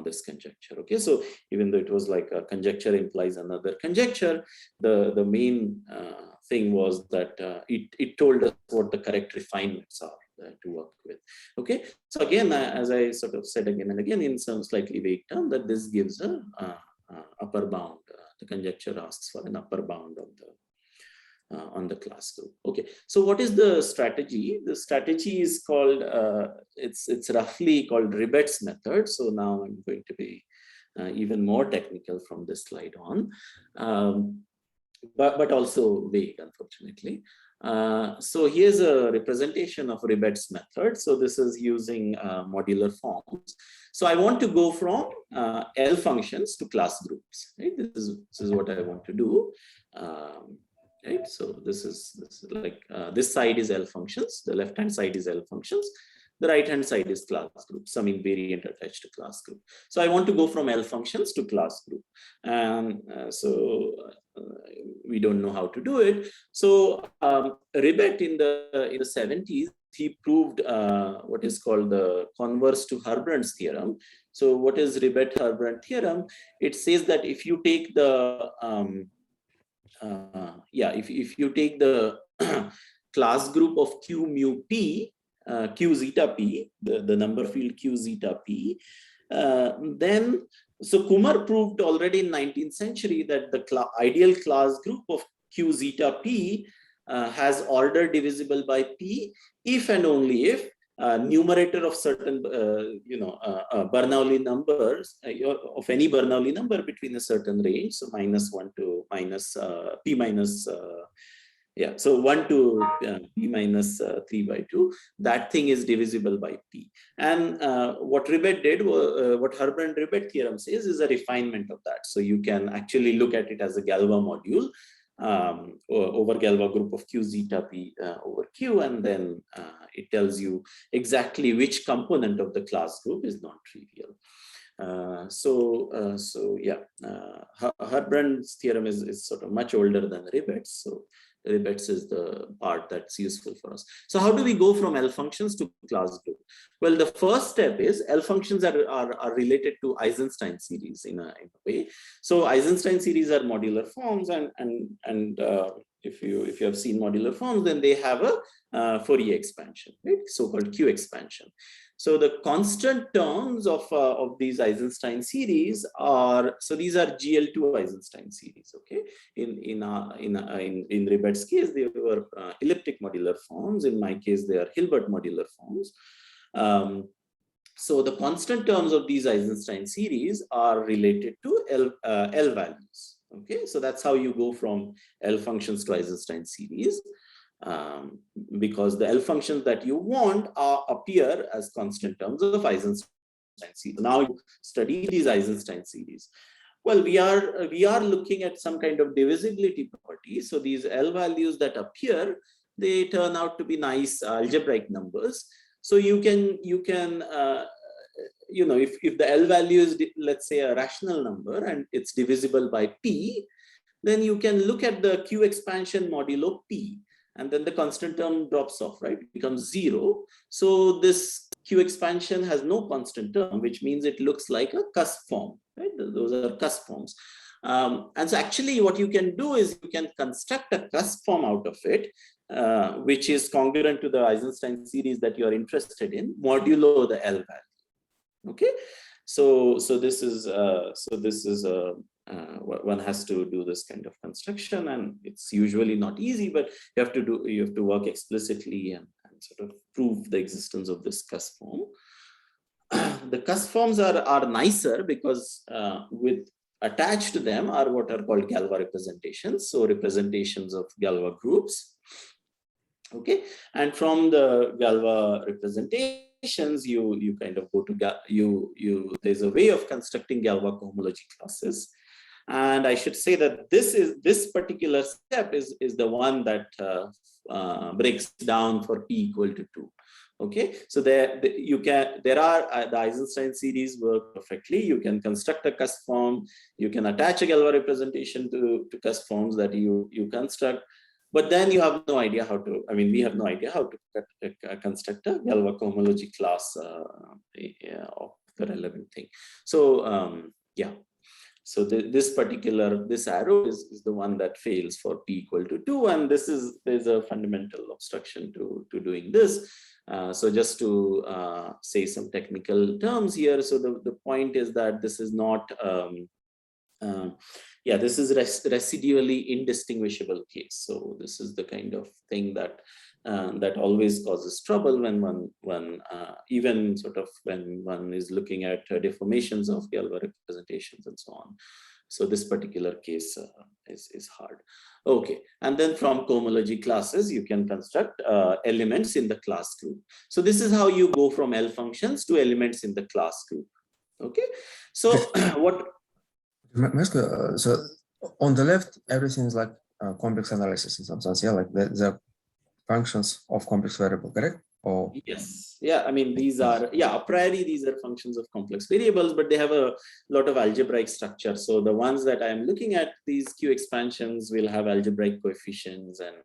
[SPEAKER 3] this conjecture. Okay, so even though it was like like a conjecture implies another conjecture. The main thing was that it told us what the correct refinements are to work with. Okay, so again, as I sort of said again and again in some slightly vague term, that this gives a upper bound. The conjecture asks for an upper bound on the class group. Okay, so what is the strategy? The strategy is called, it's roughly called Ribet's method. So now I'm going to be even more technical from this slide on, but also vague, unfortunately. So here's a representation of Ribet's method. So this is using modular forms. So I want to go from L functions to class groups. Right? This is what I want to do. Right? So this is like this side is L functions, the left hand side is L functions, the right hand side is class group, some invariant attached to class group. So I want to go from L functions to class group, and so we don't know how to do it. So Ribet in the 70s, he proved what is called the Converse to Herbert's theorem. So what is Ribet-Herbert theorem? It says that if you take the if you take the class group of Q mu P, Q zeta P, the number field Q zeta P, then, so Kumar proved already in 19th century that the ideal class group of Q zeta P has order divisible by P if and only if numerator of certain, Bernoulli numbers, of any Bernoulli number between a certain range, so -1 to minus P minus, so 1 to P minus 3/2, that thing is divisible by P. And what Ribet did, what Herbert and Ribet theorem says is a refinement of that. So you can actually look at it as a Galois module over Galois group of Q zeta P over Q, and then it tells you exactly which component of the class group is non-trivial. Herbert's theorem is sort of much older than Ribet's. So Ribet's is the part that's useful for us. So how do we go from L functions to class group? Well, the first step is L functions are related to Eisenstein series in a way. So Eisenstein series are modular forms, and if you have seen modular forms, then they have a Fourier expansion, right? So-called Q expansion. So the constant terms of these Eisenstein series are, so these are GL2 Eisenstein series. Okay, in Ribet's case, they were elliptic modular forms. In my case, they are Hilbert modular forms. So the constant terms of these Eisenstein series are related to L values. Okay, so that's how you go from L functions to Eisenstein series. Because the L functions that you want appear as constant terms of Eisenstein series. Now you study these Eisenstein series. Well, we are looking at some kind of divisibility property. So these L values that appear, they turn out to be nice algebraic numbers. So you can if the L value is, let's say, a rational number and it's divisible by P, then you can look at the Q expansion modulo P. And then the constant term drops off, right? It becomes 0. So this Q expansion has no constant term, which means it looks like a cusp form, right? Those are cusp forms. And so actually what you can do is you can construct a cusp form out of it, which is congruent to the Eisenstein series that you are interested in, modulo the L value. Okay, so this is one has to do this kind of construction, and it's usually not easy, but you have to work explicitly and sort of prove the existence of this cusp form. The cusp forms are nicer because with attached to them are what are called Galois representations, so representations of Galois groups. Okay, and from the Galois representations, you kind of go to there's a way of constructing Galois cohomology classes. And I should say that this particular step is the one that breaks down for P equal to 2. Okay, so the Eisenstein series work perfectly. You can construct a cusp form. You can attach a Galois representation to cusp forms that you construct. But then you have no idea how to. I mean, we have no idea how to construct a Galois cohomology class of the relevant thing. So yeah. So this arrow is the one that fails for p equal to 2, and there's a fundamental obstruction to doing this. So just to say some technical terms here, so the point is that this is not, this is residually indistinguishable case. So this is the kind of thing that that always causes trouble when one even sort of when one is looking at deformations of Galois representations and so on. So this particular case is hard. Okay, and then from cohomology classes, you can construct elements in the class group. So this is how you go from L functions to elements in the class group. Okay, so what?
[SPEAKER 6] So on the left, everything is like complex analysis in some sense, yeah, like the functions of complex variable, correct? Or
[SPEAKER 3] yes, yeah, I mean, these are, a priori these are functions of complex variables, but they have a lot of algebraic structure. So the ones that I'm looking at, these Q expansions will have algebraic coefficients and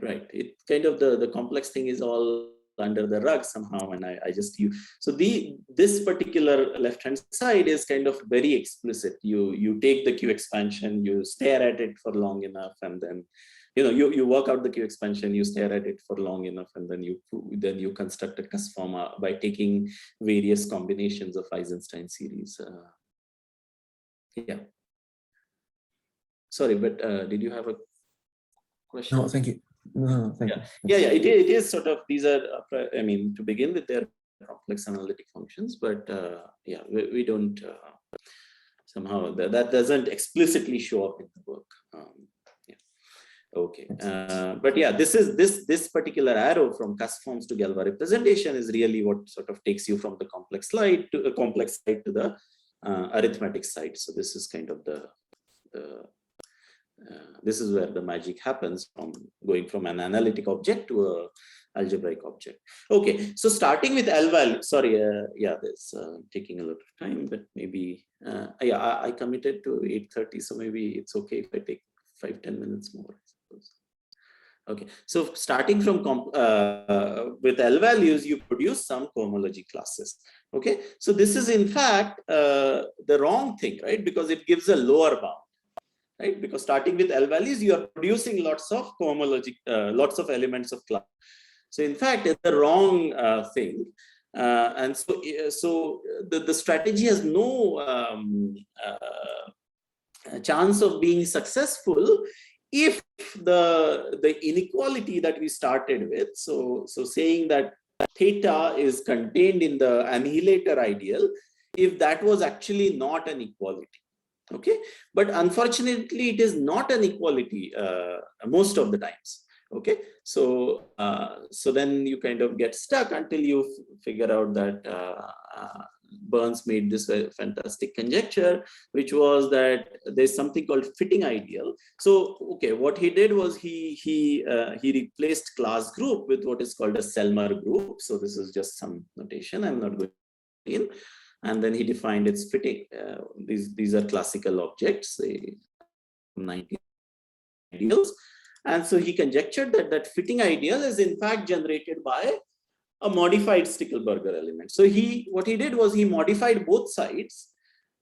[SPEAKER 3] right, it kind of the complex thing is all under the rug somehow, and I just use, so this particular left hand side is kind of very explicit. You take the Q expansion, you stare at it for long enough, and then you work out the Q expansion, you stare at it for long enough, and then you construct a Cusp form by taking various combinations of Eisenstein series. Sorry, but did you have a question?
[SPEAKER 6] No, thank you. No, thank you.
[SPEAKER 3] It is sort of, these are, I mean, to begin with, they're complex analytic functions, but we don't, somehow, that doesn't explicitly show up in the work. Okay, but this particular arrow from Cusp forms to Galois representation is really what sort of takes you from the complex side to the arithmetic side. So this is kind of this is where the magic happens, from going from an analytic object to a algebraic object. Okay, so starting with L value, sorry, this taking a lot of time, but maybe, I committed to 8:30, so maybe it's okay if I take 5-10 minutes more, I suppose. Okay, so starting from with L values, you produce some cohomology classes. Okay, so this is in fact the wrong thing, right? Because it gives a lower bound. Right? Because starting with L values, you are producing lots of cohomology, lots of elements of class. So in fact, it's the wrong thing. And so the strategy has no chance of being successful if the inequality that we started with, so saying that theta is contained in the annihilator ideal, if that was actually not an equality. Okay, but unfortunately it is not an equality most of the times. Okay, so so then you kind of get stuck until you figure out that Burns made this fantastic conjecture, which was that there's something called fitting ideal. So okay, what he did was he replaced class group with what is called a Selmer group. So this is just some notation, I'm not going in. And then he defined its fitting. These are classical objects, say 19 ideals. And so he conjectured that fitting ideal is in fact generated by a modified Strickelberger element. So what he did was he modified both sides,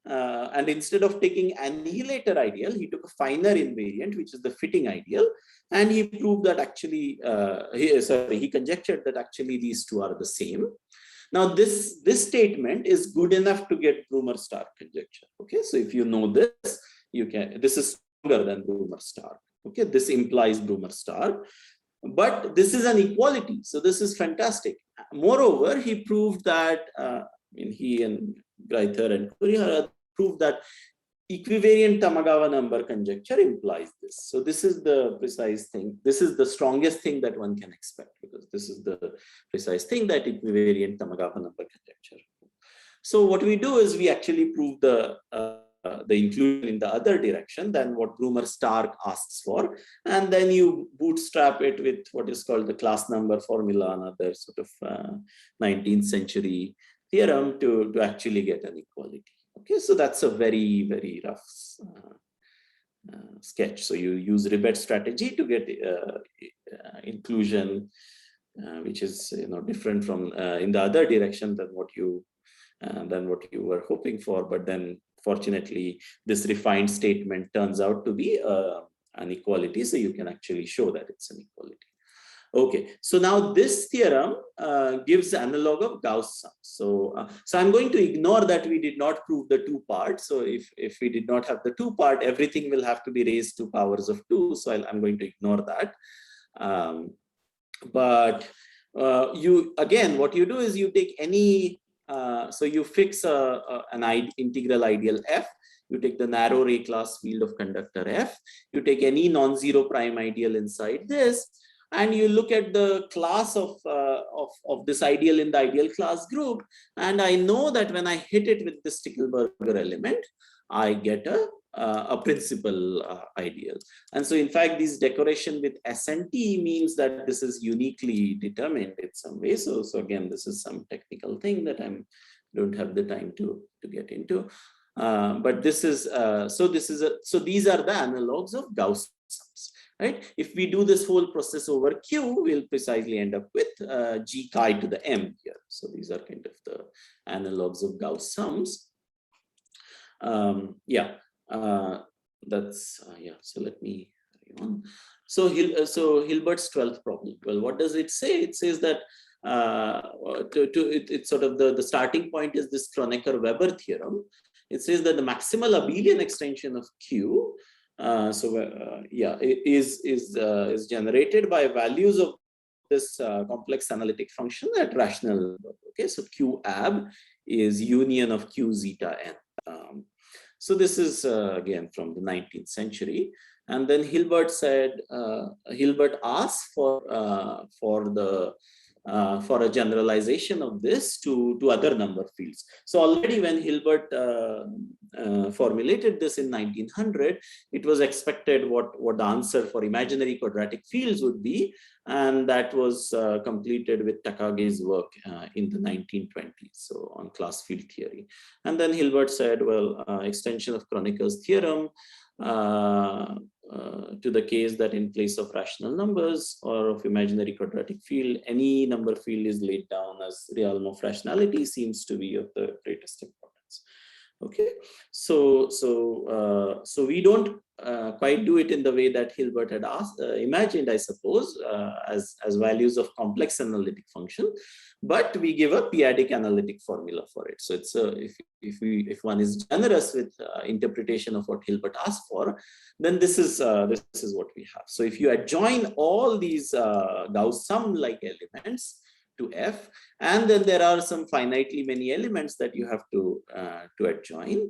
[SPEAKER 3] and instead of taking annihilator ideal, he took a finer invariant, which is the fitting ideal, and he proved that actually, he conjectured that actually these two are the same. Now this statement is good enough to get Brumer-Stark conjecture. Okay, so if you know this, you can. This is stronger than Brumer-Stark. Okay, this implies Brumer-Stark, but this is an equality. So this is fantastic. Moreover, he proved that he and Greither and Kurihara proved that equivariant Tamagawa number conjecture implies this. So this is the precise thing. This is the strongest thing that one can expect, because this is the precise thing, that equivariant Tamagawa number conjecture. So what we do is we actually prove the inclusion in the other direction than what Brumer-Stark asks for, and then you bootstrap it with what is called the class number formula, another sort of 19th century theorem to actually get an equality. Okay, so that's a very, very rough sketch. So you use Ribet strategy to get inclusion, which is different from in the other direction than what you than what you were hoping for. But then fortunately, this refined statement turns out to be an equality. So you can actually show that it's an equality. Okay, so now this theorem gives analog of Gauss sum. So I'm going to ignore that we did not prove the two parts. So if we did not have the two part, everything will have to be raised to powers of 2. So I'm going to ignore that. But you again, what you do is you take any, so you fix an integral ideal f. You take the narrow ray class field of conductor f. You take any non-zero prime ideal inside this, and you look at the class of this ideal in the ideal class group. And I know that when I hit it with the Strickelberger element, I get a principal ideal. And so in fact, this decoration with S and T means that this is uniquely determined in some way. So again, this is some technical thing that I don't have the time to get into. But this is, so these are the analogs of Gauss sums. Right? If we do this whole process over Q, we'll precisely end up with G chi to the M here. So these are kind of the analogs of Gauss sums. That's yeah. So let me carry on. So Hilbert's 12th problem. Well, what does it say? It says that it's sort of the starting point is this Chronicler-Weber theorem. It says that the maximal abelian extension of Q is generated by values of this complex analytic function at rational. Okay, so Q ab is union of Q zeta n. So this is again from the 19th century, and then Hilbert said Hilbert asked for a generalization of this to other number fields. So already when Hilbert formulated this in 1900, it was expected what the answer for imaginary quadratic fields would be, and that was completed with Takage's work in the 1920s, so on class field theory. And then Hilbert said, well, extension of Chronicler's theorem to the case that in place of rational numbers or of imaginary quadratic field, any number field is laid down as realm of rationality seems to be of the greatest importance. Okay, so we don't quite do it in the way that Hilbert had imagined, I suppose, as values of complex analytic function, but we give a p-adic analytic formula for it. So it's if one is generous with interpretation of what Hilbert asked for, then this is what we have. So if you adjoin all these Gauss sum like elements to F, and then there are some finitely many elements that you have to adjoin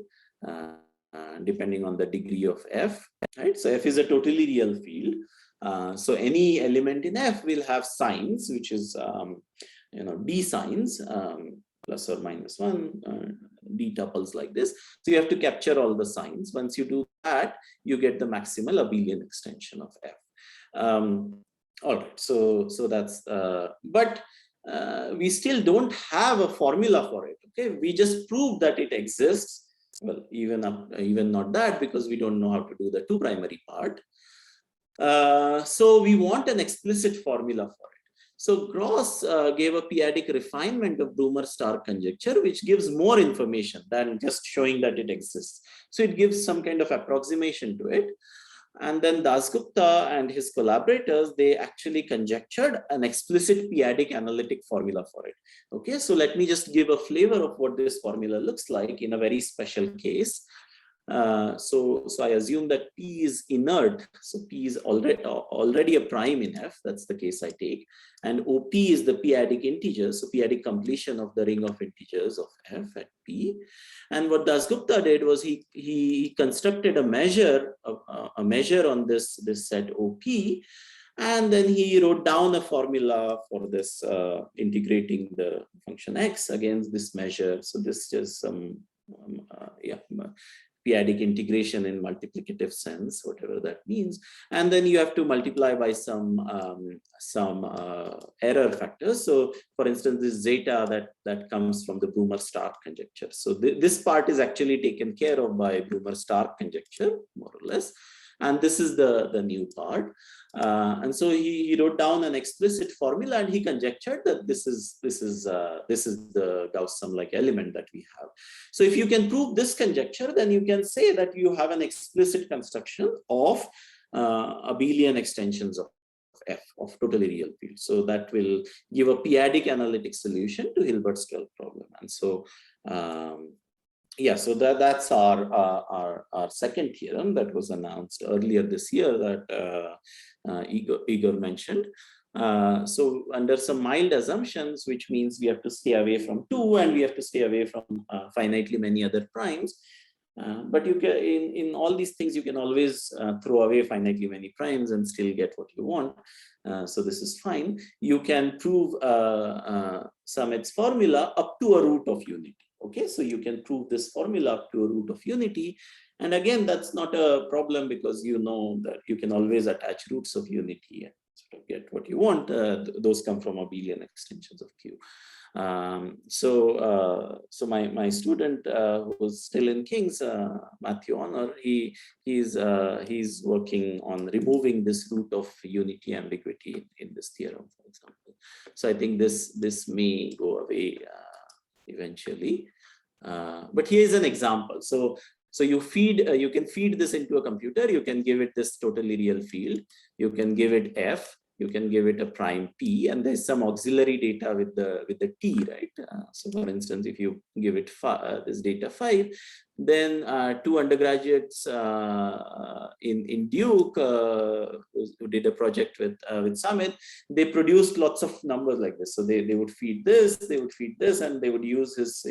[SPEAKER 3] depending on the degree of F, right? So F is a totally real field. So any element in F will have signs, which is D signs, plus or minus 1, D tuples like this. So you have to capture all the signs. Once you do that, you get the maximal abelian extension of F. All right, so that's, but we still don't have a formula for it. Okay, we just prove that it exists. Well, even not that, because we don't know how to do the two primary part. So we want an explicit formula for it. So Gauss gave a p-adic refinement of Brumer-Stark conjecture, which gives more information than just showing that it exists. So it gives some kind of approximation to it. And then Dasgupta and his collaborators, they actually conjectured an explicit p-adic analytic formula for it. Okay, so let me just give a flavor of what this formula looks like in a very special case. So I assume that P is inert. So P is already a prime in F. That's the case I take. And OP is the p-adic integer. So p-adic completion of the ring of integers of F at P. And what Dasgupta did was he constructed a measure on this set OP. And then he wrote down a formula for this integrating the function X against this measure. So this is just some p-adic integration in multiplicative sense, whatever that means. And then you have to multiply by some error factors. So for instance, this zeta that comes from the Brumer-Stark conjecture. So this part is actually taken care of by Brumer-Stark conjecture, more or less. And this is the new part. And so he wrote down an explicit formula, and he conjectured that this is the Gauss Sum like element that we have. So if you can prove this conjecture, then you can say that you have an explicit construction of abelian extensions of F, of totally real field. So that will give a p-adic analytic solution to Hilbert's problem. And so yeah, so that's our second theorem that was announced earlier this year that Igor mentioned. So under some mild assumptions, which means we have to stay away from 2 and we have to stay away from finitely many other primes. But you can, in all these things, you can always throw away finitely many primes and still get what you want. So this is fine. You can prove Samit's formula up to a root of unity. Okay, so you can prove this formula up to a root of unity. And again, that's not a problem because you know that you can always attach roots of unity and sort of get what you want. Those come from abelian extensions of Q. So my student who's still in King's, Matthew Honor, he's working on removing this root of unity ambiguity in this theorem, for example. So I think this may go away eventually, but here is an example. So you can feed this into a computer. You can give it this totally real field. You can give it F. You can give it a prime P, and there's some auxiliary data with the T, right? So for instance, if you give it this data 5, then 2 undergraduates in Duke who did a project with Samit, they produced lots of numbers like this. So they would feed this, and they would use his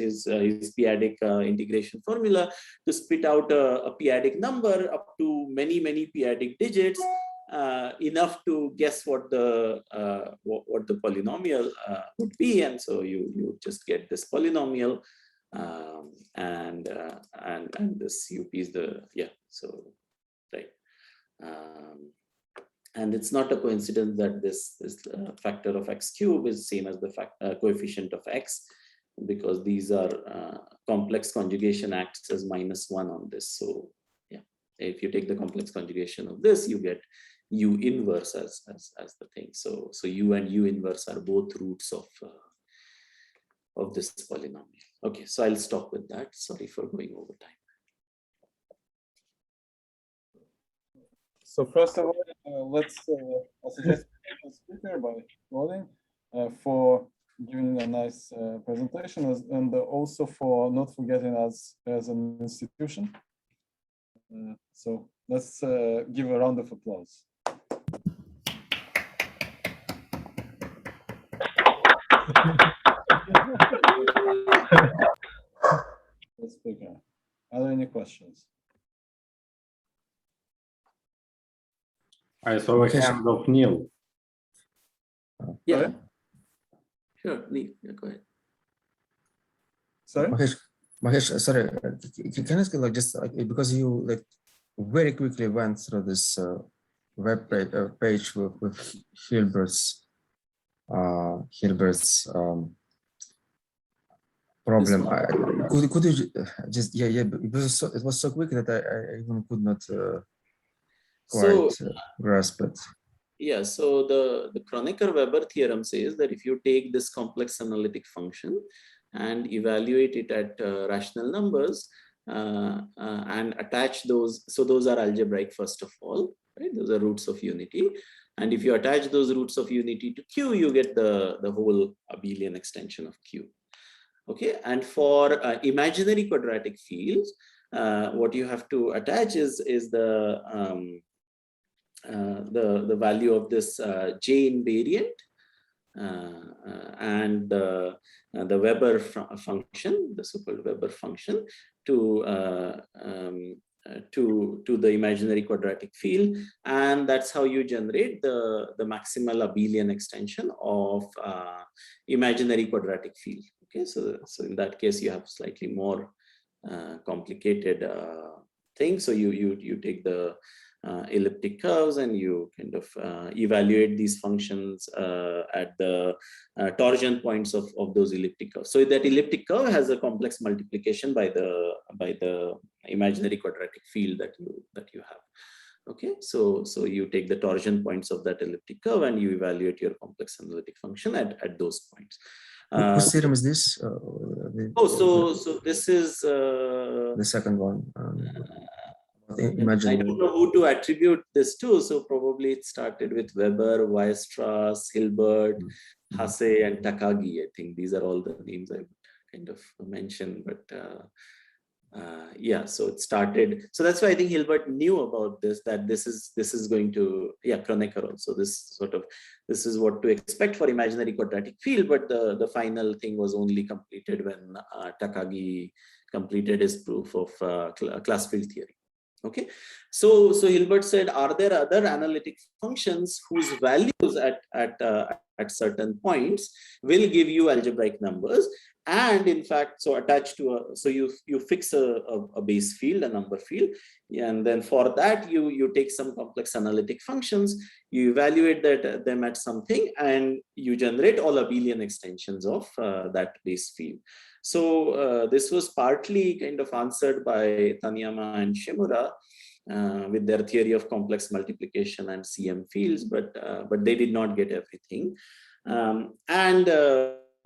[SPEAKER 3] p-adic integration formula to spit out a p-adic number up to many p-adic digits. Enough to guess what the polynomial would be, and so you just get this polynomial, and this UP is the so right, and it's not a coincidence that this factor of x cube is same as the coefficient of x, because these are complex conjugation acts as -1 on this. So yeah, if you take the complex conjugation of this, you get U inverse as the thing. So U and U inverse are both roots of this polynomial. Okay, so I'll stop with that. Sorry for going over time.
[SPEAKER 1] So first of all, let's suggest the speaker by Rodin for giving a nice presentation, and also for not forgetting us as an institution. So let's give a round of applause. Speaker, are there any questions?
[SPEAKER 2] I saw a hand of Neil.
[SPEAKER 3] Yeah,
[SPEAKER 1] sorry?
[SPEAKER 3] Sure, Neil, go ahead.
[SPEAKER 1] Sorry,
[SPEAKER 6] Mahesh, sorry, can I ask you, like, just because you like very quickly went through this web page with Hilbert's problem. Could you just it was so quick that I even could not quite grasp it.
[SPEAKER 3] Yeah, so the Chronicler-Weber theorem says that if you take this complex analytic function and evaluate it at rational numbers and attach those, so those are algebraic first of all, right? Those are roots of unity. And if you attach those roots of unity to Q, you get the whole abelian extension of Q. Okay, and for imaginary quadratic fields, what you have to attach is the value of this J invariant and the Weber function, the so-called Weber function, to the imaginary quadratic field, and that's how you generate the maximal abelian extension of imaginary quadratic field. Okay, so in that case you have slightly more complicated thing. So you take the elliptic curves and you kind of evaluate these functions at the torsion points of those elliptic curves. So that elliptic curve has a complex multiplication by the imaginary quadratic field that you have. Okay, so you take the torsion points of that elliptic curve and you evaluate your complex analytic function at those points.
[SPEAKER 6] Whose theorem is this?
[SPEAKER 3] So this is
[SPEAKER 6] the second one.
[SPEAKER 3] I don't know who to attribute this to. So probably it started with Weber, Weierstrass, Hilbert, Hasse, and Takagi. I think these are all the names I would kind of mention, but yeah, so it started. So that's why I think Hilbert knew about this, that this is going to, yeah, Chronicler also, this is what to expect for imaginary quadratic field, but the final thing was only completed when Takagi completed his proof of class field theory. Okay, so Hilbert said, are there other analytic functions whose values at certain points will give you algebraic numbers? And in fact, so attached to so you fix a base field, a number field, and then for that you take some complex analytic functions, you evaluate them at something, and you generate all abelian extensions of that base field. So this was partly kind of answered by Taniyama and Shimura with their theory of complex multiplication and CM fields, but they did not get everything.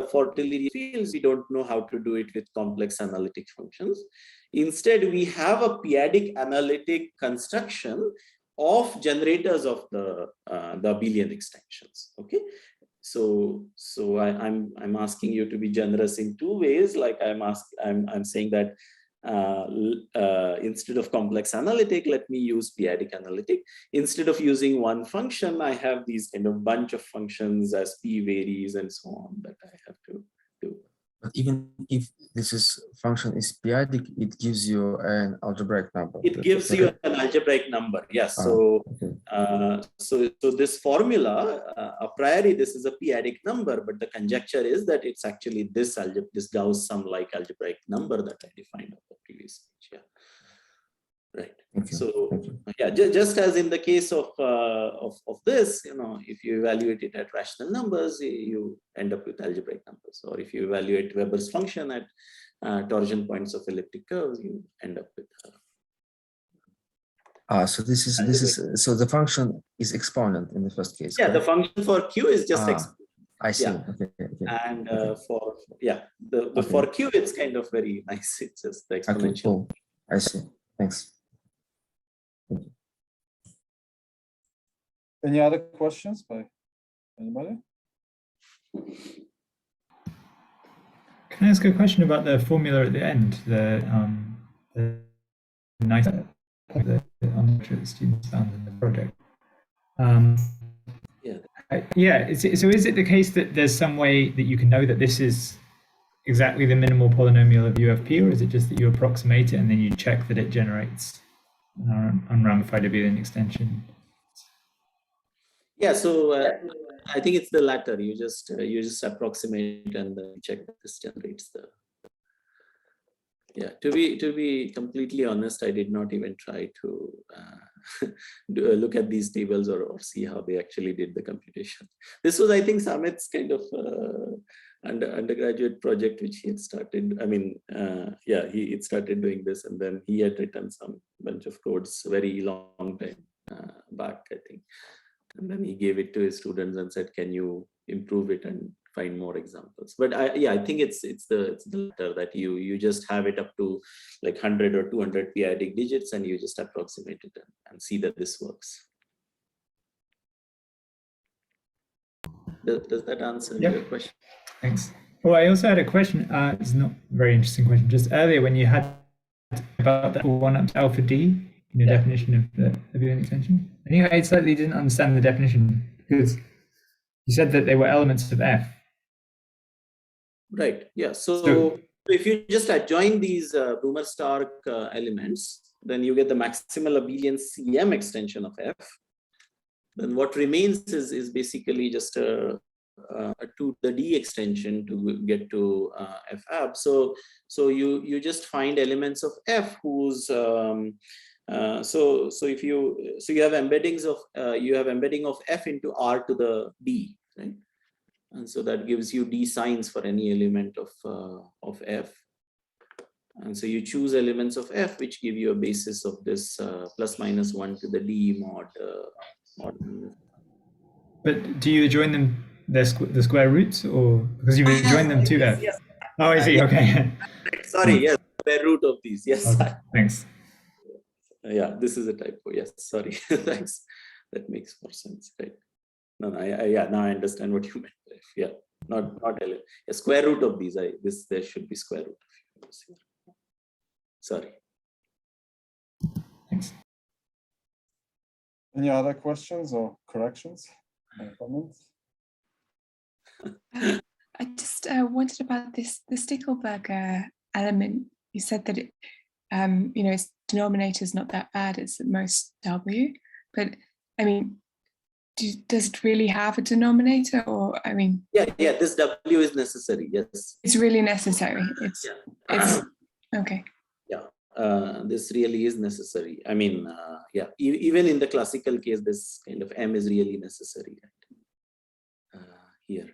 [SPEAKER 3] For Taylor fields, we don't know how to do it with complex analytic functions. Instead, we have a p-adic analytic construction of generators of the abelian extensions. Okay, so I'm asking you to be generous in two ways. Like I'm saying that instead of complex analytic, let me use p-adic analytic. Instead of using one function, I have these kind of bunch of functions as p varies and so on that I have to do.
[SPEAKER 6] But even if this function is p-adic, it gives you an algebraic number.
[SPEAKER 3] It gives you an algebraic number, yes. So this formula, a priori, this is a p-adic number, but the conjecture is that it's actually this Gauss Sum like algebraic number that I defined on the previous page. Yeah, right. So yeah, just as in the case of this, you know, if you evaluate it at rational numbers, you end up with algebraic numbers. Or if you evaluate Weber's function at torsion points of elliptic curves, you end up with.
[SPEAKER 6] So this is so the function is exponent in the first case.
[SPEAKER 3] Yeah,
[SPEAKER 6] correct?
[SPEAKER 3] the function for Q is just exponent.
[SPEAKER 6] I see.
[SPEAKER 3] Yeah.
[SPEAKER 6] Okay.
[SPEAKER 3] And for Q, it's kind of very nice. It's just the exponential.
[SPEAKER 6] Okay, cool. I see. Thanks.
[SPEAKER 1] Any other questions by anybody?
[SPEAKER 7] Can I ask a question about the formula at the end? The nice on the students found in the project. So is it the case that there's some way that you can know that this is exactly the minimal polynomial of UFP, or is it just that you approximate it and then you check that it generates an unramified abelian extension?
[SPEAKER 3] Yeah, so I think it's the latter. You just approximate and then check that this generates the. Yeah, to be completely honest, I did not even try to look at these tables or see how they actually did the computation. This was, I think, Samit's kind of undergraduate project, which he had started. I mean, he started doing this, and then he had written some bunch of codes very long time back, I think. And then he gave it to his students and said, "Can you improve it and find more examples?" But I think it's the latter, that you just have it up to like 100 or 200 p-adic digits, and you just approximate it and see that this works. Does that answer your question?
[SPEAKER 7] Thanks. Well, I also had a question. It's not a very interesting question. Just earlier when you had about the 1 up to alpha d, your definition of the abelian extension, I think I slightly didn't understand the definition, because you said that they were elements of F.
[SPEAKER 3] Right. Yeah. So if you just adjoin these Brumer-Stark elements, then you get the maximal abelian CM extension of F. Then what remains is basically just to the D extension to get to F ab. So you just find elements of F whose so you have embeddings of embedding of F into R to the D, right? And so that gives you D signs for any element of F. And so you choose elements of F, which give you a basis of this plus minus 1 to the D mod.
[SPEAKER 7] But do you join them the square roots, or because you join them to F?
[SPEAKER 3] Yes.
[SPEAKER 7] Oh, I see. Okay.
[SPEAKER 3] Sorry, yes, square root of these. Yes.
[SPEAKER 7] Okay, thanks.
[SPEAKER 3] Yeah, this is a typo. Yes, sorry. Thanks. That makes more sense, right? No, yeah, now I understand what you meant. Yeah, not a square root of these. There should be square root of this here. Sorry.
[SPEAKER 7] Thanks.
[SPEAKER 1] Any other questions or corrections or comments?
[SPEAKER 8] I just wondered about the Strickelberger element. You said that it, its denominator is not that bad. It's at most W, but I mean, does it really have a denominator, or I mean?
[SPEAKER 3] Yeah. This W is necessary. Yes.
[SPEAKER 8] It's really necessary. It's okay.
[SPEAKER 3] Yeah. This really is necessary. I mean, yeah. Even in the classical case, this kind of M is really necessary. Right? Here.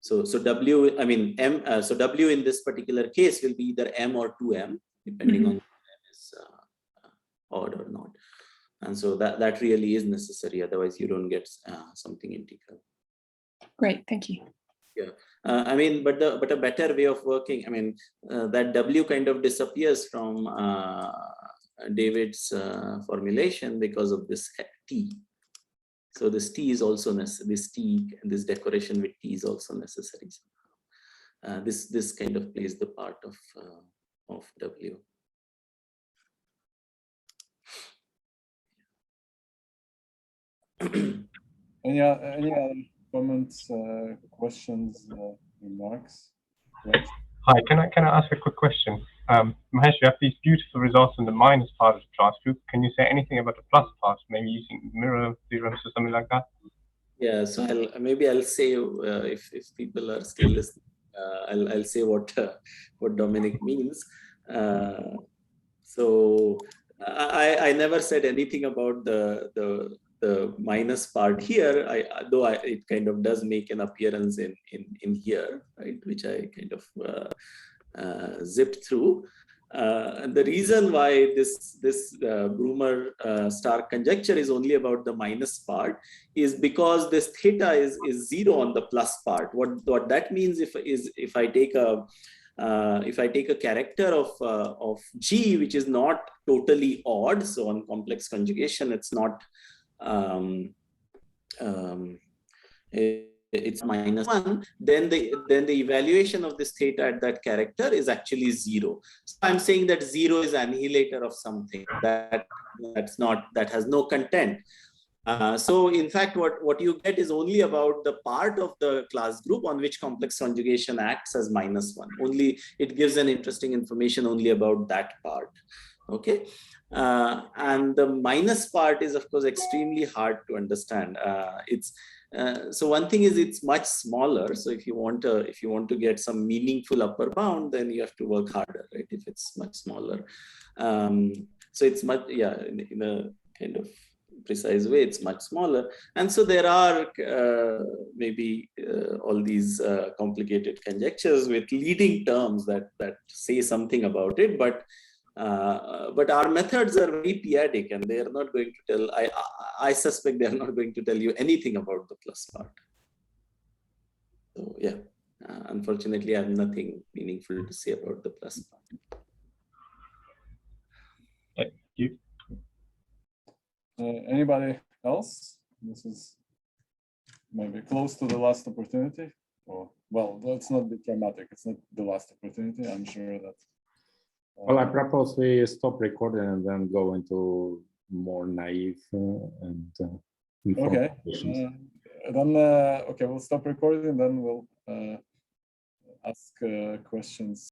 [SPEAKER 3] So W, I mean M. So W in this particular case will be either M or 2M, depending on if M is odd or not. And so that really is necessary. Otherwise, you don't get something integral.
[SPEAKER 8] Great, thank you.
[SPEAKER 3] Yeah, I mean, but a better way of working. I mean, that W kind of disappears from David's formulation because of this T. So this T is also necessary. This decoration with T is also necessary. This kind of plays the part of W.
[SPEAKER 1] Any other comments, questions, remarks? Right.
[SPEAKER 9] Hi, can I ask a quick question? Mahesh, you have these beautiful results in the minus part of the class group. Can you say anything about the plus part, maybe using mirror theorems or something like that? Yeah,
[SPEAKER 3] so I'll say if people are still listening, I'll say what Dominic means. So I never said anything about the minus part here, though it kind of does make an appearance in here, right? Which I kind of zipped through. And the reason why this Brumer-Stark conjecture is only about the minus part is because this theta is 0 on the plus part. What that means if I take a character of G, which is not totally odd, so on complex conjugation, it's not it's -1, then the evaluation of this theta at that character is actually 0. So I'm saying that 0 is annihilator of something that has no content. So in fact, what you get is only about the part of the class group on which complex conjugation acts as -1. Only it gives an interesting information only about that part. Okay. And the minus part is, of course, extremely hard to understand. So one thing is it's much smaller. So if you want to get some meaningful upper bound, then you have to work harder, right? If it's much smaller, so it's much, yeah, in a kind of precise way, it's much smaller. And so there are maybe all these complicated conjectures with leading terms that say something about it, but our methods are very p-adic, and they are not going to tell. I suspect they are not going to tell you anything about the plus part. So yeah, unfortunately, I have nothing meaningful to say about the plus part.
[SPEAKER 9] Thank you.
[SPEAKER 1] Anybody else? This is maybe close to the last opportunity. Or well, let's not be dramatic. It's not the last opportunity. I'm sure that.
[SPEAKER 2] Well, I propose we stop recording and then go into more naive and
[SPEAKER 1] okay. Okay, we'll stop recording, then we'll ask questions.